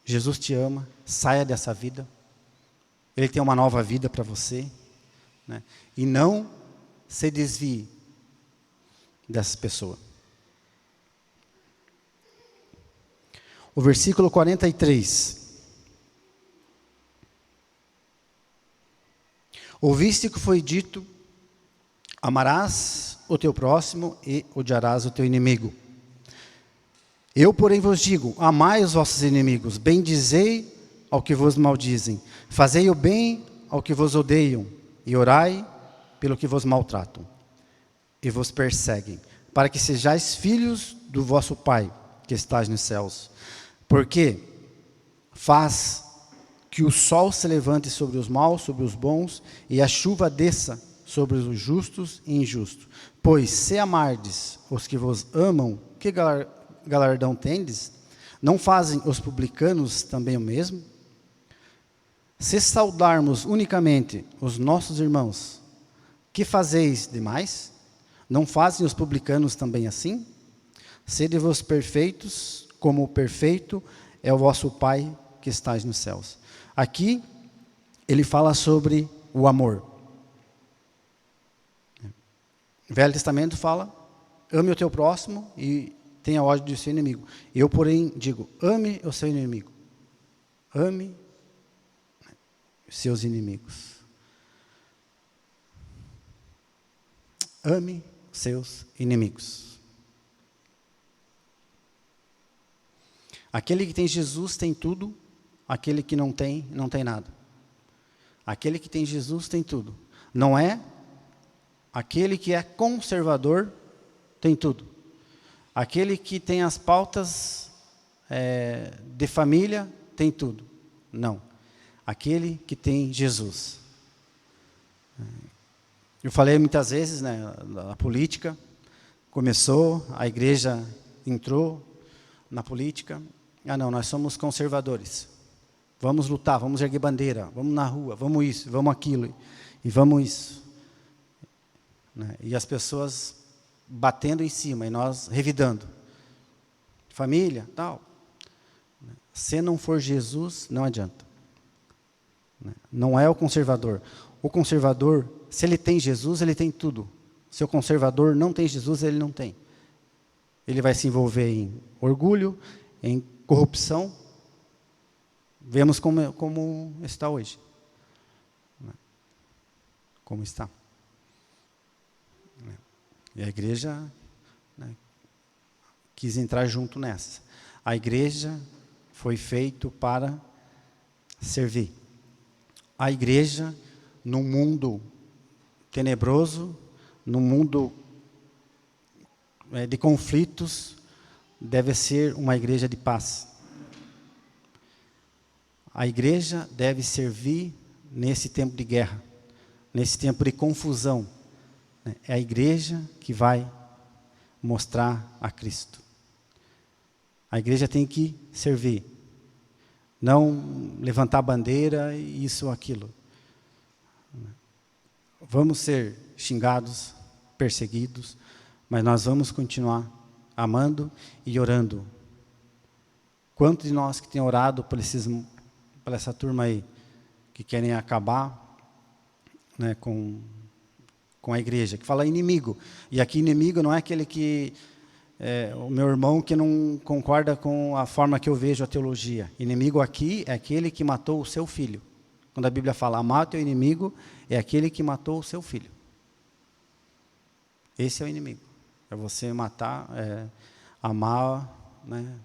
Jesus te ama, saia dessa vida. Ele tem uma nova vida para você. Né? E não se desvie dessa pessoa. O versículo 43. Ouviste que foi dito, amarás o teu próximo e odiarás o teu inimigo. Eu, porém, vos digo, amai os vossos inimigos, bendizei ao que vos maldizem, fazei o bem ao que vos odeiam, e orai pelo que vos maltratam, e vos perseguem, para que sejais filhos do vosso Pai, que estás nos céus. Porque faz que o sol se levante sobre os maus, sobre os bons, e a chuva desça sobre os justos e injustos. Pois se amardes os que vos amam, que galardão tendes? Não fazem os publicanos também o mesmo? Se saudarmos unicamente os nossos irmãos, que fazeis demais? Não fazem os publicanos também assim? Sede-vos perfeitos, como o perfeito é o vosso Pai que estais nos céus. Aqui, ele fala sobre o amor. O Velho Testamento fala, ame o teu próximo e tenha ódio do seu inimigo. Eu, porém, digo, ame o seu inimigo. Ame os seus inimigos. Ame os seus inimigos. Aquele que tem Jesus tem tudo, aquele que não tem, não tem nada. Aquele que tem Jesus tem tudo. Não é aquele que é conservador tem tudo. Aquele que tem as pautas de família tem tudo. Não. Aquele que tem Jesus. Eu falei muitas vezes, né, a política começou, a igreja entrou na política. Não, nós somos conservadores. Vamos lutar, vamos erguer bandeira, vamos na rua, vamos isso, vamos aquilo, e vamos isso. Né? E as pessoas batendo em cima, e nós revidando. Família, tal. Se não for Jesus, não adianta. Não é o conservador. O conservador, se ele tem Jesus, ele tem tudo. Se o conservador não tem Jesus, ele não tem. Ele vai se envolver em orgulho, em corrupção. Vemos como está hoje. Como está. E a igreja, né, quis entrar junto nessa. A igreja foi feita para servir. A igreja, num mundo tenebroso, num mundo de conflitos, deve ser uma igreja de paz. A igreja deve servir nesse tempo de guerra, nesse tempo de confusão. É a igreja que vai mostrar a Cristo. A igreja tem que servir, não levantar bandeira, isso ou aquilo. Vamos ser xingados, perseguidos, mas nós vamos continuar amando e orando. Quantos de nós que tem orado por essa turma aí, que querem acabar, né, com a igreja, que fala inimigo. E aqui inimigo não é aquele que, o meu irmão que não concorda com a forma que eu vejo a teologia. Inimigo aqui é aquele que matou o seu filho. Quando a Bíblia fala, amar o teu inimigo, é aquele que matou o seu filho. Esse é o inimigo. É você matar, amar, né,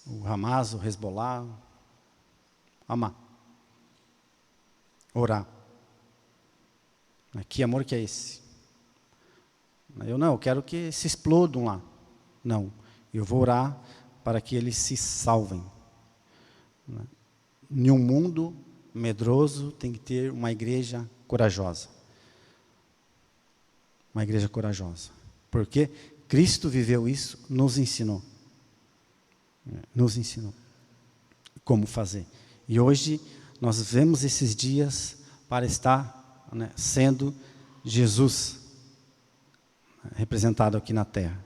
o Hamas, o Hezbollah, amar. Orar. Que amor que é esse? Eu quero que se explodam lá. Não, eu vou orar para que eles se salvem. Em um mundo medroso tem que ter uma igreja corajosa. Uma igreja corajosa. Porque Cristo viveu isso, nos ensinou. Nos ensinou como fazer. E hoje nós vemos esses dias para estar, né, sendo Jesus representado aqui na terra.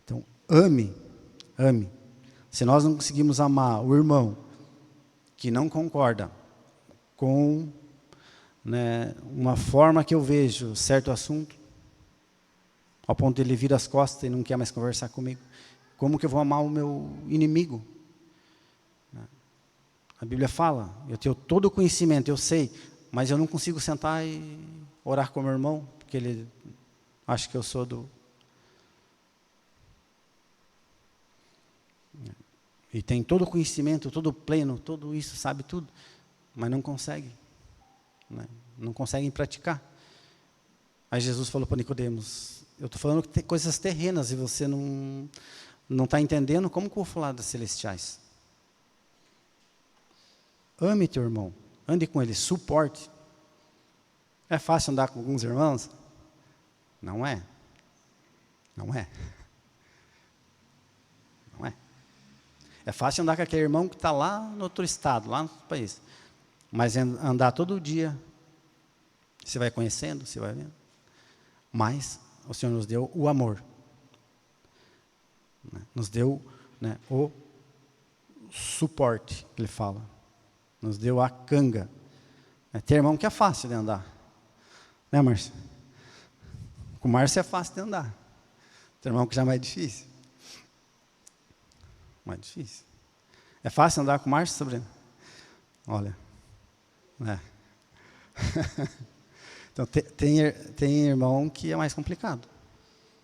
Então, ame. Se nós não conseguimos amar o irmão que não concorda com, né, uma forma que eu vejo certo assunto, ao ponto de ele vir as costas e não quer mais conversar comigo, como que eu vou amar o meu inimigo? A Bíblia fala, eu tenho todo o conhecimento, eu sei, mas eu não consigo sentar e orar com o meu irmão, porque ele acha que eu sou do... E tem todo o conhecimento, todo o pleno, tudo isso, sabe tudo, mas não consegue. Né? Não conseguem praticar. Aí Jesus falou para Nicodemos, eu estou falando que tem coisas terrenas e você não está entendendo, como que eu vou falar das celestiais? Ame teu irmão, ande com ele, suporte. É fácil andar com alguns irmãos? Não é. Não é. Não é. É fácil andar com aquele irmão que está lá no outro estado, lá no outro país. Mas andar todo dia, você vai conhecendo, você vai vendo. Mas o Senhor nos deu o amor. Nos deu, né, o suporte, que ele fala. Nos deu a canga. Tem irmão que é fácil de andar. Né, Márcio? Com o Márcio é fácil de andar. Tem irmão que já é mais difícil. Mais difícil. É fácil andar com o Márcio, Sabrina? Olha. Então, tem irmão que é mais complicado.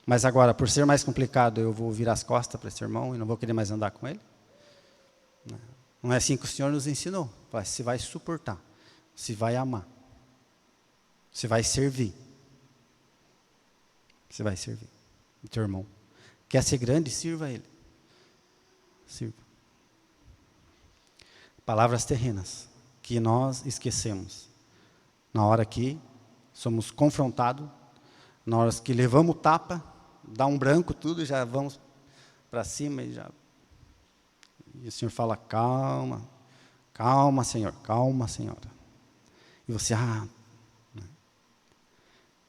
Mas agora, por ser mais complicado, eu vou virar as costas para esse irmão e não vou querer mais andar com ele? Não é assim que o Senhor nos ensinou. Você vai suportar, você vai amar, você vai servir. Você vai servir. do teu irmão. Quer ser grande? Sirva ele. Sirva. Palavras terrenas que nós esquecemos. Na hora que somos confrontados, na hora que levamos tapa, dá um branco tudo, já vamos para cima e o Senhor fala, calma, calma, Senhor, calma, Senhora. E você,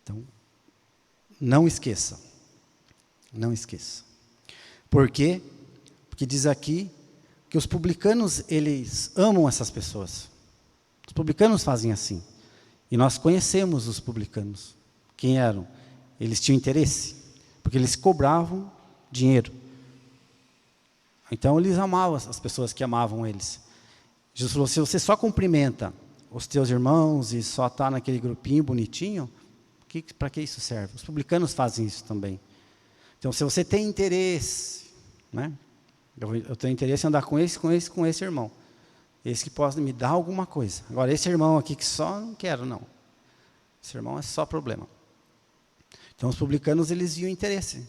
Então, não esqueça. Não esqueça. Por quê? Porque diz aqui que os publicanos, eles amam essas pessoas. Os publicanos fazem assim. E nós conhecemos os publicanos. Quem eram? Eles tinham interesse, porque eles cobravam dinheiro. Então, eles amavam as pessoas que amavam eles. Jesus falou, se você só cumprimenta os teus irmãos e só está naquele grupinho bonitinho, para que isso serve? Os publicanos fazem isso também. Então, se você tem interesse, né? Eu tenho interesse em andar com esse irmão. Esse que pode me dar alguma coisa. Agora, esse irmão aqui que só não quero, não. Esse irmão é só problema. Então, os publicanos, eles viam interesse.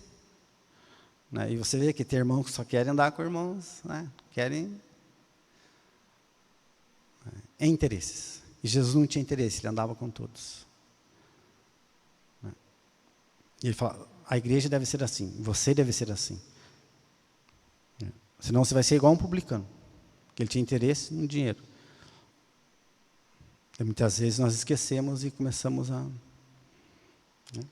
Né? E você vê que tem irmãos que só querem andar com irmãos, né? Querem interesses. E Jesus não tinha interesse, ele andava com todos. Né? E ele fala, a igreja deve ser assim, você deve ser assim. Senão você vai ser igual um publicano, que ele tinha interesse no dinheiro. E muitas vezes nós esquecemos e começamos a... Né?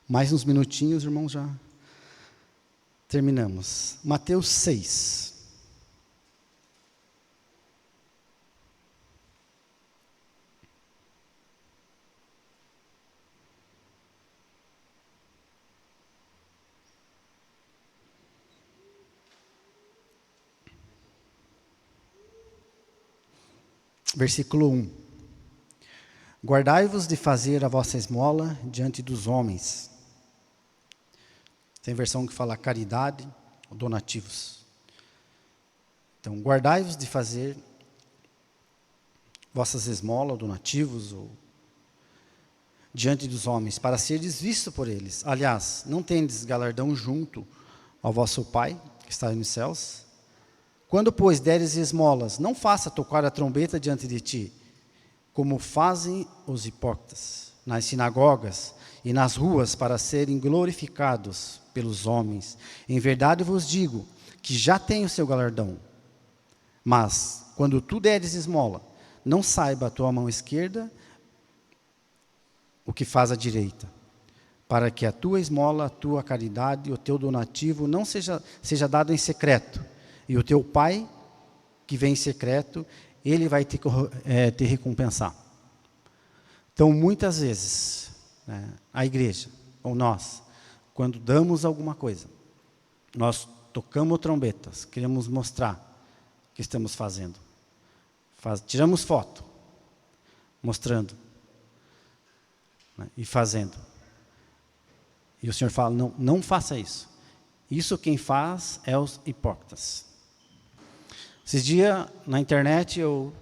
Mais uns minutinhos, irmãos, já terminamos. Mateus 6. Versículo 1. Guardai-vos de fazer a vossa esmola diante dos homens. Tem versão que fala caridade ou donativos. Então, guardai-vos de fazer vossas esmolas ou donativos ou diante dos homens, para seres visto por eles. Aliás, não tendes galardão junto ao vosso Pai, que está nos céus. Quando, pois, deres esmolas, não faça tocar a trombeta diante de ti, como fazem os hipócritas, nas sinagogas e nas ruas, para serem glorificados pelos homens. Em verdade vos digo, que já tem o seu galardão. Mas, quando tu deres esmola, não saiba a tua mão esquerda o que faz a direita, para que a tua esmola, a tua caridade, o teu donativo não seja dado em secreto. E o teu Pai, que vem em secreto, Ele vai te recompensar. Então, muitas vezes, né, a igreja, ou nós, quando damos alguma coisa, nós tocamos trombetas, queremos mostrar o que estamos fazendo. Tiramos foto, mostrando, né, e fazendo. E o Senhor fala, não faça isso. Isso quem faz é os hipócritas. Esses dias, na internet, eu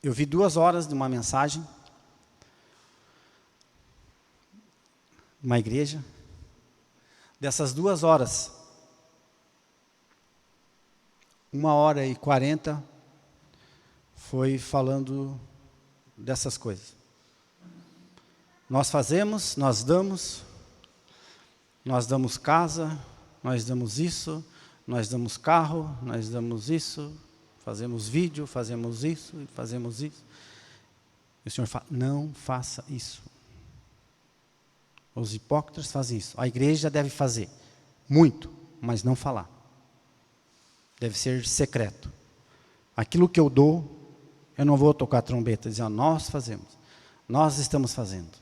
vi 2 horas de uma mensagem, uma igreja. Dessas 2 horas, 1h40 foi falando dessas coisas. Nós fazemos, nós damos casa, nós damos isso, nós damos carro, nós damos isso, fazemos vídeo, fazemos isso e fazemos isso. E o Senhor fala, não faça isso. Os hipócritas fazem isso. A igreja deve fazer muito, mas não falar. Deve ser secreto. Aquilo que eu dou, eu não vou tocar trombeta e dizer, nós fazemos, nós estamos fazendo,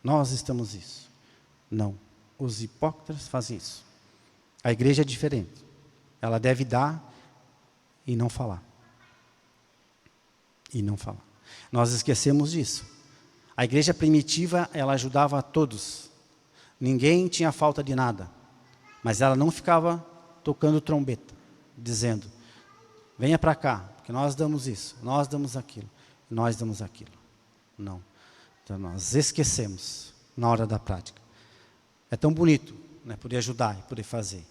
nós estamos isso. Não. Os hipócritas fazem isso. A igreja é diferente. Ela deve dar e não falar. E não falar. Nós esquecemos disso. A igreja primitiva, ela ajudava a todos. Ninguém tinha falta de nada. Mas ela não ficava tocando trombeta, dizendo, venha para cá, porque nós damos isso, nós damos aquilo, nós damos aquilo. Não. Então, nós esquecemos na hora da prática. É tão bonito, né, poder ajudar e poder fazer.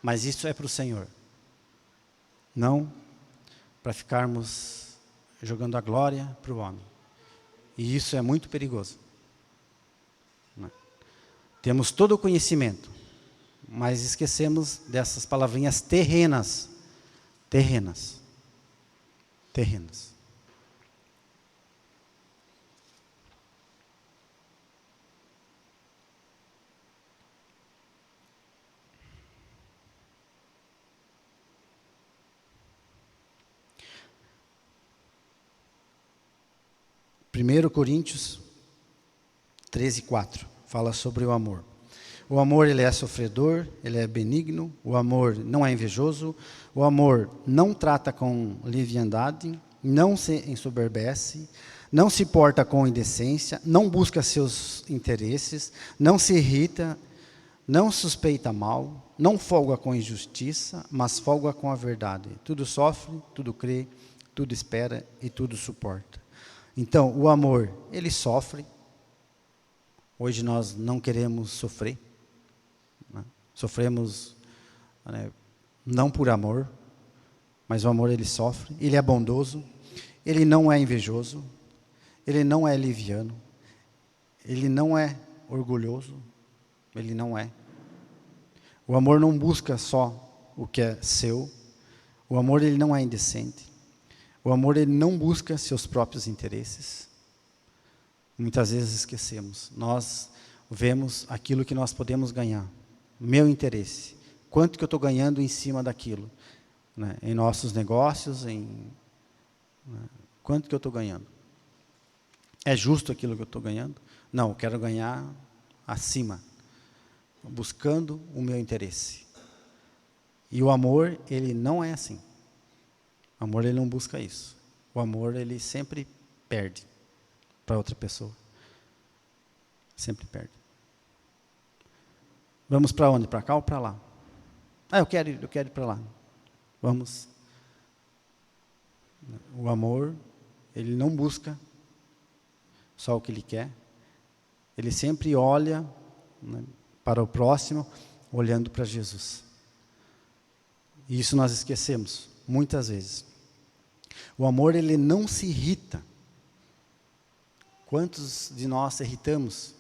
Mas isso é para o Senhor. Não para ficarmos jogando a glória para o homem. E isso é muito perigoso. Né? Temos todo o conhecimento, mas esquecemos dessas palavrinhas terrenas. Terrenas. Terrenas. Primeiro Coríntios 13:4 fala sobre o amor. O amor, ele é sofredor, ele é benigno, o amor não é invejoso, o amor não trata com leviandade, não se ensoberbece, não se porta com indecência, não busca seus interesses, não se irrita, não suspeita mal, não folga com injustiça, mas folga com a verdade. Tudo sofre, tudo crê, tudo espera e tudo suporta. Então, o amor, ele sofre. Hoje nós não queremos sofrer. Né? Sofremos, né, não por amor, mas o amor ele sofre. Ele é bondoso, ele não é invejoso, ele não é liviano, ele não é orgulhoso, ele não é. O amor não busca só o que é seu. O amor ele não é indecente. O amor ele não busca seus próprios interesses. Muitas vezes esquecemos. Nós vemos aquilo que nós podemos ganhar. Meu interesse. Quanto que eu estou ganhando em cima daquilo? Né? Em nossos negócios, quanto que eu estou ganhando? É justo aquilo que eu estou ganhando? Não, eu quero ganhar acima. Buscando o meu interesse. E o amor, ele não é assim. O amor, ele não busca isso. O amor, ele sempre perde para outra pessoa. Sempre perde. Vamos para onde? Para cá ou para lá? Eu quero ir para lá. Vamos. O amor, ele não busca só o que ele quer. Ele sempre olha, né, para o próximo, olhando para Jesus. E isso nós esquecemos, muitas vezes. O amor, ele não se irrita. Quantos de nós se irritamos?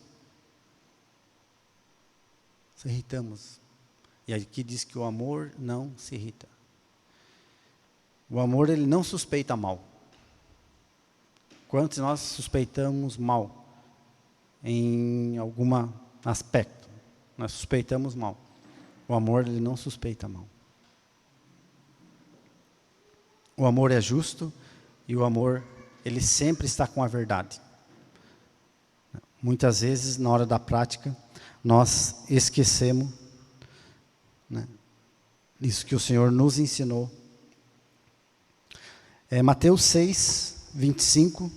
Se irritamos. E aqui diz que o amor não se irrita. O amor, ele não suspeita mal. Quantos de nós suspeitamos mal em algum aspecto? Nós suspeitamos mal. O amor, ele não suspeita mal. O amor é justo e o amor, ele sempre está com a verdade. Muitas vezes, na hora da prática, nós esquecemos, né, isso que o Senhor nos ensinou. Mateus 6, 25,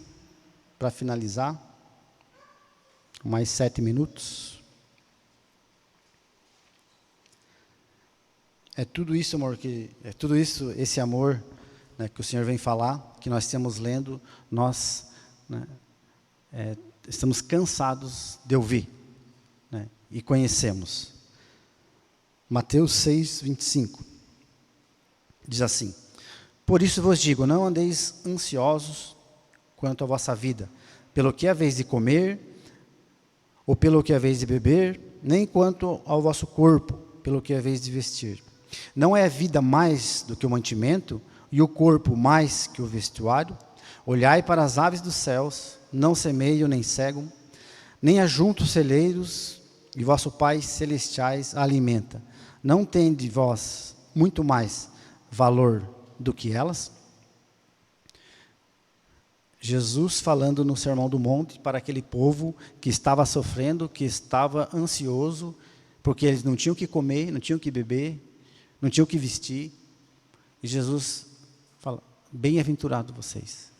para finalizar. Mais 7 minutos. É tudo isso, amor, esse amor, né, que o Senhor vem falar, que nós estamos lendo, nós, né, estamos cansados de ouvir, né, e conhecemos. Mateus 6, 25, diz assim: por isso vos digo, não andeis ansiosos quanto à vossa vida, pelo que haveis de comer, ou pelo que haveis de beber, nem quanto ao vosso corpo, pelo que haveis de vestir. Não é a vida mais do que o mantimento, e o corpo mais que o vestuário? Olhai para as aves dos céus, não semeiam nem cegam, nem ajuntam celeiros, e vosso Pai celestiais a alimenta. Não tende vós muito mais valor do que elas? Jesus falando no Sermão do Monte para aquele povo que estava sofrendo, que estava ansioso, porque eles não tinham o que comer, não tinham o que beber, não tinham o que vestir. E Jesus fala: bem-aventurado vocês,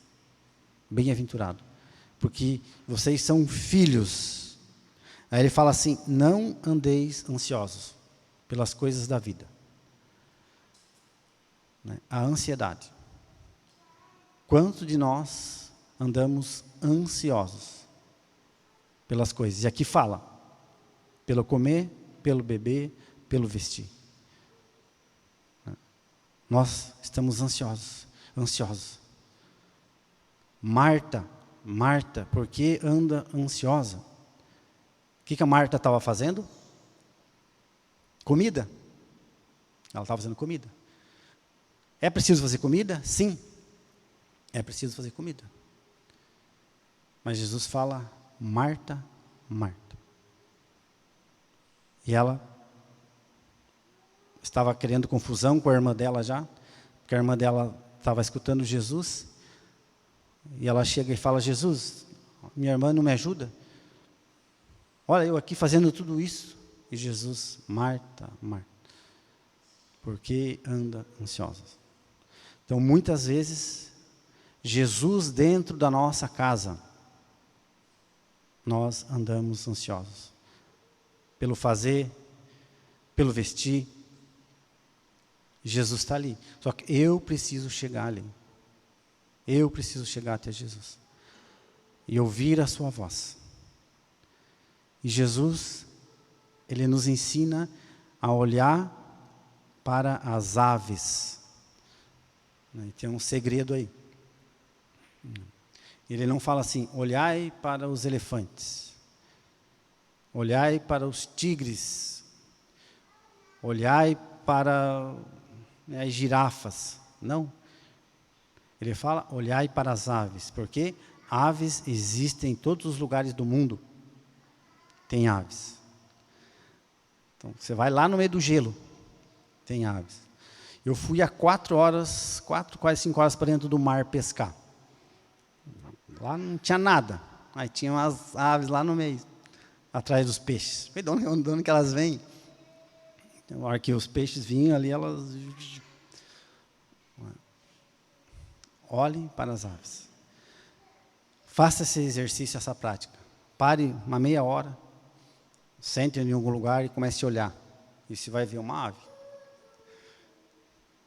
bem-aventurado, porque vocês são filhos. Aí ele fala assim: não andeis ansiosos pelas coisas da vida. A ansiedade. Quanto de nós andamos ansiosos? pelas coisas. E aqui fala, pelo comer, pelo beber, pelo vestir. Nós estamos ansiosos. Marta, por que anda ansiosa? O que a Marta estava fazendo? Comida. Ela estava fazendo comida. É preciso fazer comida? Sim. É preciso fazer comida. Mas Jesus fala, Marta, Marta. E ela estava querendo confusão com a irmã dela já, porque a irmã dela estava escutando Jesus, e ela chega e fala, Jesus, minha irmã não me ajuda? Olha, eu aqui fazendo tudo isso. E Jesus, Marta, Marta, por que anda ansiosa? Então, muitas vezes, Jesus dentro da nossa casa, nós andamos ansiosos. Pelo fazer, pelo vestir. Jesus está ali. Só que eu preciso chegar ali. Eu preciso chegar até Jesus. E ouvir a sua voz. E Jesus, Ele nos ensina a olhar para as aves. E tem um segredo aí. Ele não fala assim, olhai para os elefantes. Olhai para os tigres. Olhai para as girafas. Não. Ele fala, olhai para as aves. Porque aves existem em todos os lugares do mundo. Tem aves. Então, você vai lá no meio do gelo. Tem aves. Eu fui há 4 horas, quase 5 horas para dentro do mar pescar. Lá não tinha nada. Aí tinha umas aves lá no meio, atrás dos peixes. De onde que elas vêm? Então, na hora que os peixes vinham ali, elas... Olhem para as aves. Faça esse exercício, essa prática. Pare uma meia hora, sente em algum lugar e comece a olhar. E você vai ver uma ave.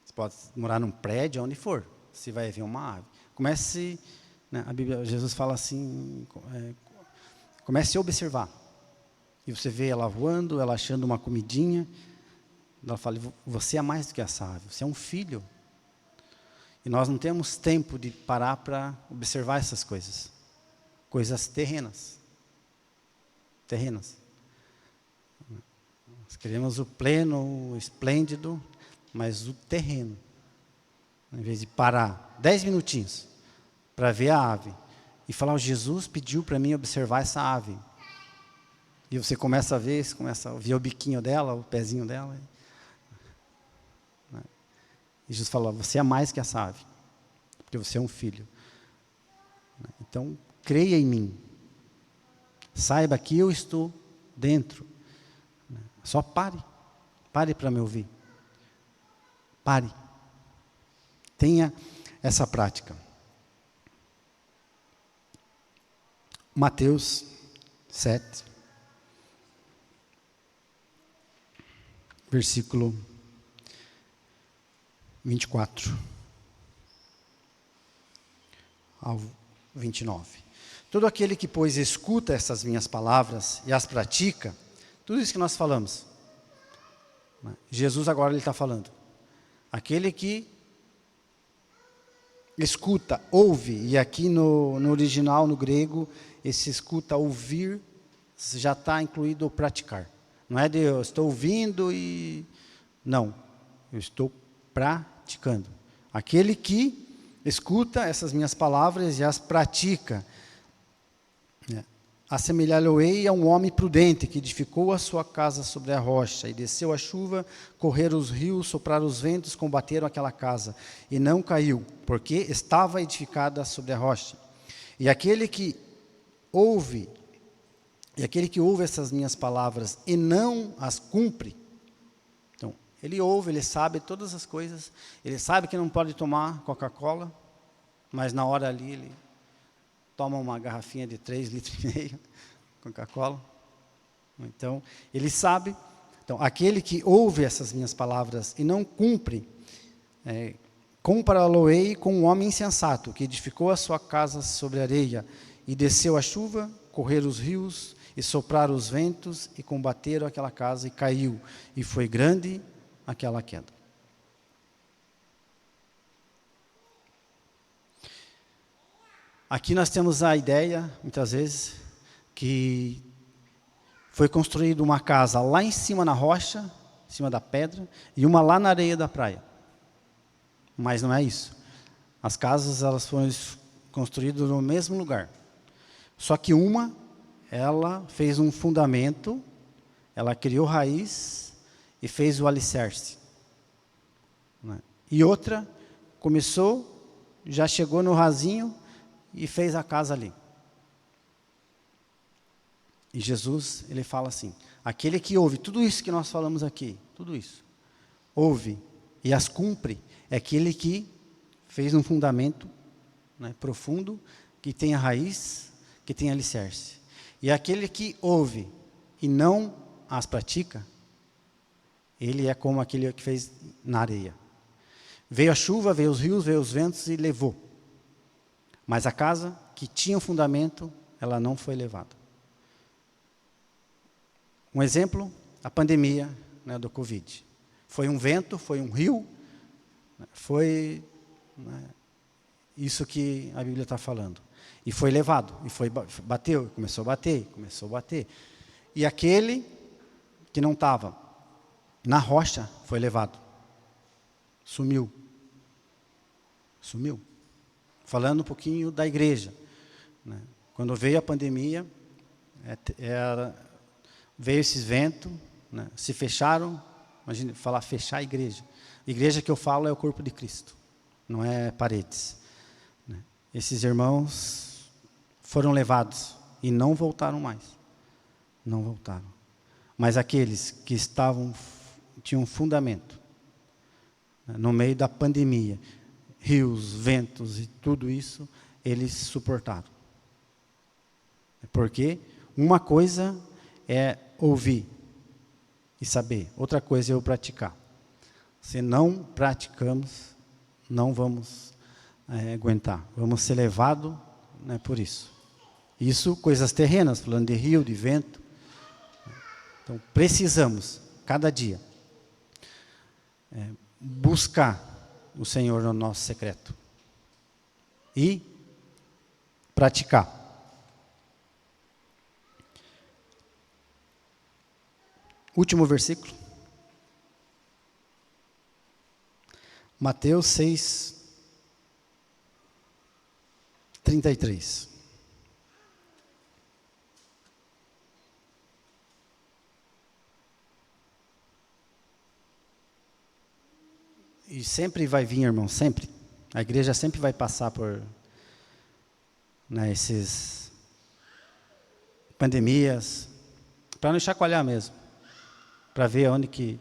Você pode morar num prédio, onde for. Você vai ver uma ave. Comece, né, a Bíblia, Jesus fala assim, comece a observar. E você vê ela voando, ela achando uma comidinha. Ela fala, você é mais do que essa ave, você é um filho. E nós não temos tempo de parar para observar essas coisas. Coisas terrenas. Terrenas. Nós queremos o pleno, o esplêndido, mas o terreno. Em vez de parar 10 minutinhos para ver a ave e falar, Jesus pediu para mim observar essa ave. E você começa a ver, você começa a ver o biquinho dela, o pezinho dela. E Jesus falou, você é mais que essa ave, porque você é um filho. Então, creia em mim. Saiba que eu estou dentro. Só pare para me ouvir. Pare. Tenha essa prática. Mateus 7, versículo 24 ao 29. Todo aquele que, pois, escuta essas minhas palavras e as pratica, tudo isso que nós falamos, Jesus agora ele está falando. Aquele que escuta, ouve, e aqui no original, no grego, esse escuta, ouvir, já está incluído o praticar. Não é de eu estou ouvindo e... Não, eu estou praticando. Aquele que escuta essas minhas palavras e as pratica. Assemelhá-lo-ei a um homem prudente que edificou a sua casa sobre a rocha, e desceu a chuva, correram os rios, sopraram os ventos, combateram aquela casa, e não caiu, porque estava edificada sobre a rocha. E aquele que ouve essas minhas palavras e não as cumpre, então, ele ouve, ele sabe todas as coisas, ele sabe que não pode tomar Coca-Cola, mas na hora ali ele toma uma garrafinha de 3,5 litros Coca-Cola. Então, ele sabe. Então, aquele que ouve essas minhas palavras e não cumpre, compará-lo-ei com um homem insensato, que edificou a sua casa sobre areia, e desceu a chuva, correram os rios, e sopraram os ventos, e combateram aquela casa, e caiu, e foi grande aquela queda. Aqui nós temos a ideia, muitas vezes, que foi construída uma casa lá em cima na rocha, em cima da pedra, e uma lá na areia da praia. Mas não é isso. As casas, elas foram construídas no mesmo lugar. Só que uma, ela fez um fundamento, ela criou raiz e fez o alicerce. E outra começou, já chegou no rasinho e fez a casa ali. E Jesus, ele fala assim, aquele que ouve tudo isso que nós falamos aqui, tudo isso, ouve e as cumpre, é aquele que fez um fundamento, né, profundo, que tem a raiz, que tem alicerce. E aquele que ouve e não as pratica, ele é como aquele que fez na areia. Veio a chuva, veio os rios, veio os ventos e levou. Mas a casa que tinha um fundamento, ela não foi levada. Um exemplo, a pandemia, né, do Covid. Foi um vento, foi um rio, foi, né, isso que a Bíblia está falando. E foi levado, e foi, bateu, começou a bater. E aquele que não estava na rocha foi levado. Sumiu. Falando um pouquinho da igreja, né? Quando veio a pandemia, veio esses ventos, né? Se fecharam, imagine falar fechar a igreja. A igreja que eu falo é o corpo de Cristo, não é paredes. Né? Esses irmãos foram levados e não voltaram mais. Não voltaram. Mas aqueles que tinham um fundamento, né? No meio da pandemia, rios, ventos e tudo isso, eles suportaram. Porque uma coisa é ouvir e saber, outra coisa é eu praticar. Se não praticamos, não vamos aguentar, vamos ser levados, né, por isso. Isso, coisas terrenas, falando de rio, de vento. Então, precisamos, cada dia, buscar o Senhor no nosso secreto e praticar. Último versículo. Mateus 6:33. E sempre vai vir, irmão, sempre. A igreja sempre vai passar por, né, esses pandemias, para nos chacoalhar mesmo, para ver onde que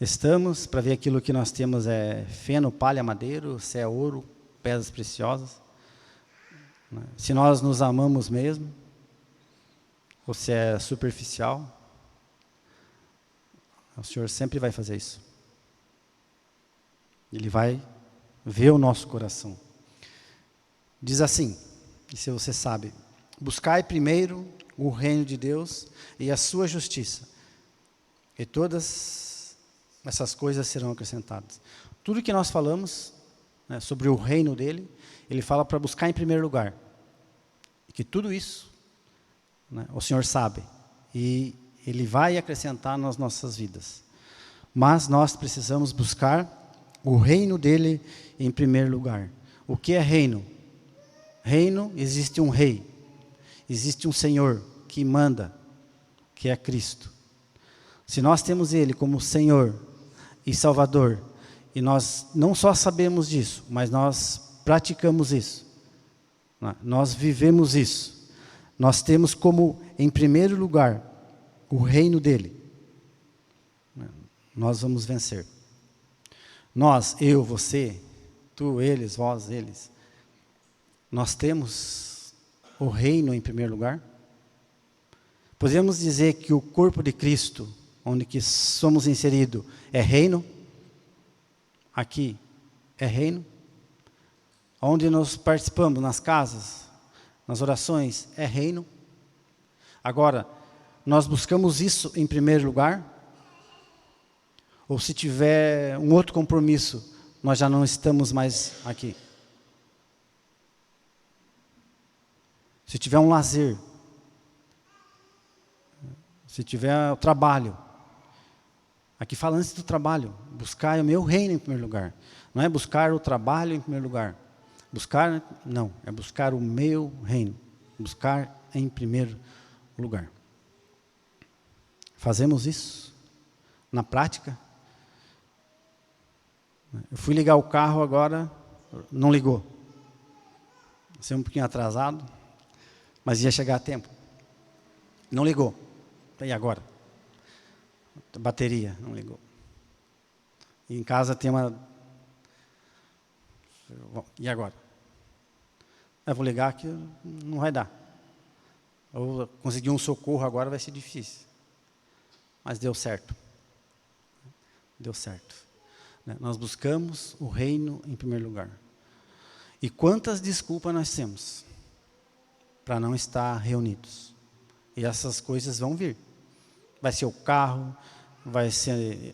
estamos, para ver aquilo que nós temos é feno, palha, madeiro, se é ouro, pedras preciosas. Né? Se nós nos amamos mesmo, ou se é superficial, o Senhor sempre vai fazer isso. Ele vai ver o nosso coração. Diz assim, e se você sabe, buscai primeiro o reino de Deus e a sua justiça, e todas essas coisas serão acrescentadas. Tudo que nós falamos, né, sobre o reino dele, ele fala para buscar em primeiro lugar. E que tudo isso, né, o Senhor sabe, e ele vai acrescentar nas nossas vidas. Mas nós precisamos buscar o reino dele em primeiro lugar. O que é reino? Reino, existe um rei, existe um Senhor que manda, que é Cristo. Se nós temos ele como Senhor e Salvador, e nós não só sabemos disso, mas nós praticamos isso, nós vivemos isso, nós temos como em primeiro lugar o reino dele, nós vamos vencer. Nós, eu, você, tu, eles, vós, eles, nós temos o reino em primeiro lugar? Podemos dizer que o corpo de Cristo, onde que somos inseridos, é reino? Aqui é reino? Onde nós participamos, nas casas, nas orações, é reino? Agora, nós buscamos isso em primeiro lugar? Ou se tiver um outro compromisso, nós já não estamos mais aqui? Se tiver um lazer, se tiver o trabalho, aqui fala antes do trabalho, buscar o meu reino em primeiro lugar. Não é buscar o trabalho em primeiro lugar. Buscar, não, é buscar o meu reino. Buscar em primeiro lugar. Fazemos isso na prática? Eu fui ligar o carro agora, não ligou. Você um pouquinho atrasado, mas ia chegar a tempo. Não ligou. E agora? A bateria não ligou. E em casa tem uma... E agora? Eu vou ligar que não vai dar. Ou conseguir um socorro agora vai ser difícil. Mas deu certo. Deu certo. Nós buscamos o reino em primeiro lugar. E quantas desculpas nós temos para não estar reunidos? E essas coisas vão vir. Vai ser o carro, vai ser...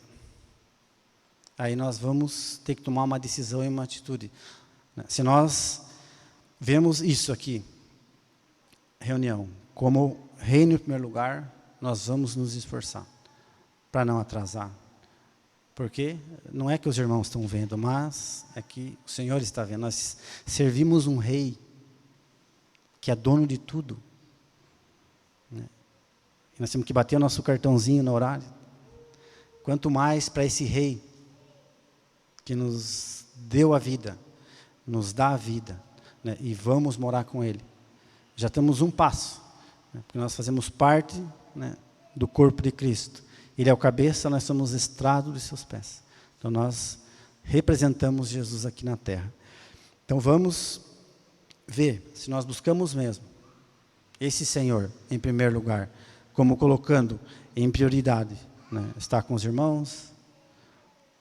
Aí nós vamos ter que tomar uma decisão e uma atitude. Se nós vemos isso aqui, reunião, como reino em primeiro lugar, nós vamos nos esforçar para não atrasar. Porque não é que os irmãos estão vendo, mas é que o Senhor está vendo. Nós servimos um rei que é dono de tudo. E nós temos que bater o nosso cartãozinho no horário. Quanto mais para esse rei que nos deu a vida, nos dá a vida, né, e vamos morar com ele. Já estamos um passo, né, porque nós fazemos parte, né, do corpo de Cristo. Ele é o cabeça, nós somos estrado de seus pés. Então nós representamos Jesus aqui na terra. Então vamos ver se nós buscamos mesmo esse Senhor em primeiro lugar, como colocando em prioridade, né, estar com os irmãos,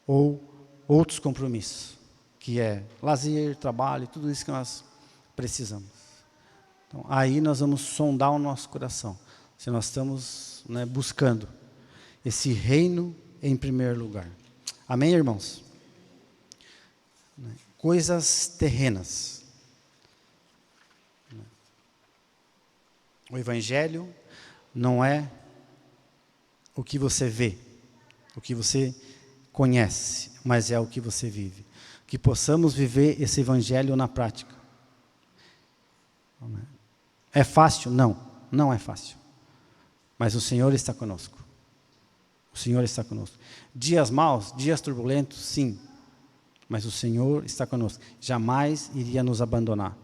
ou outros compromissos, que é lazer, trabalho, tudo isso que nós precisamos. Então, aí nós vamos sondar o nosso coração, se nós estamos, né, buscando esse reino em primeiro lugar. Amém, irmãos? Coisas terrenas. O Evangelho não é o que você vê, o que você conhece, mas é o que você vive. Que possamos viver esse Evangelho na prática. É fácil? Não, não é fácil. Mas o Senhor está conosco. O Senhor está conosco. Dias maus, dias turbulentos, sim. Mas o Senhor está conosco. Jamais iria nos abandonar.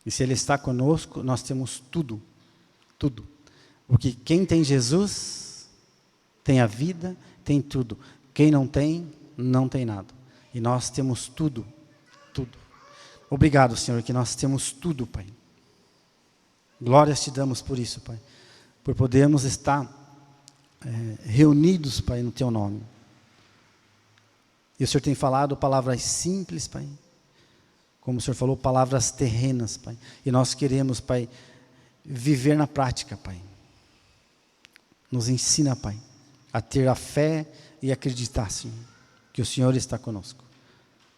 E se Ele está conosco, nós temos tudo. Tudo. Porque quem tem Jesus, tem a vida, tem tudo. Quem não tem, não tem nada. E nós temos tudo. Tudo. Obrigado, Senhor, que nós temos tudo, Pai. Glórias te damos por isso, Pai. Por podermos estar reunidos, Pai, no Teu nome. E o Senhor tem falado palavras simples, Pai. Como o Senhor falou, palavras terrenas, Pai. E nós queremos, Pai, viver na prática, Pai. Nos ensina, Pai, a ter a fé e acreditar, Senhor, que o Senhor está conosco.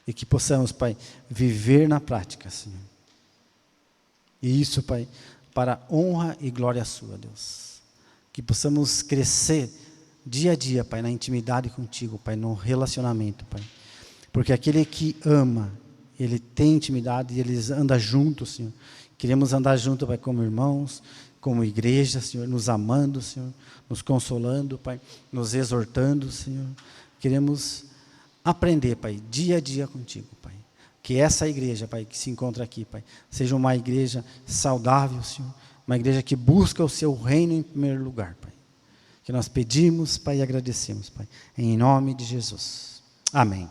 E que possamos, Pai, viver na prática, Senhor. E isso, Pai, para a honra e glória sua, Deus. Que possamos crescer dia a dia, Pai, na intimidade contigo, Pai, no relacionamento, Pai. Porque aquele que ama, ele tem intimidade e ele anda junto, Senhor. Queremos andar junto, Pai, como irmãos, como igreja, Senhor, nos amando, Senhor, nos consolando, Pai, nos exortando, Senhor. Queremos aprender, Pai, dia a dia contigo, Pai. Que essa igreja, Pai, que se encontra aqui, Pai, seja uma igreja saudável, Senhor. Uma igreja que busca o seu reino em primeiro lugar, Pai. Que nós pedimos, Pai, e agradecemos, Pai. Em nome de Jesus. Amém.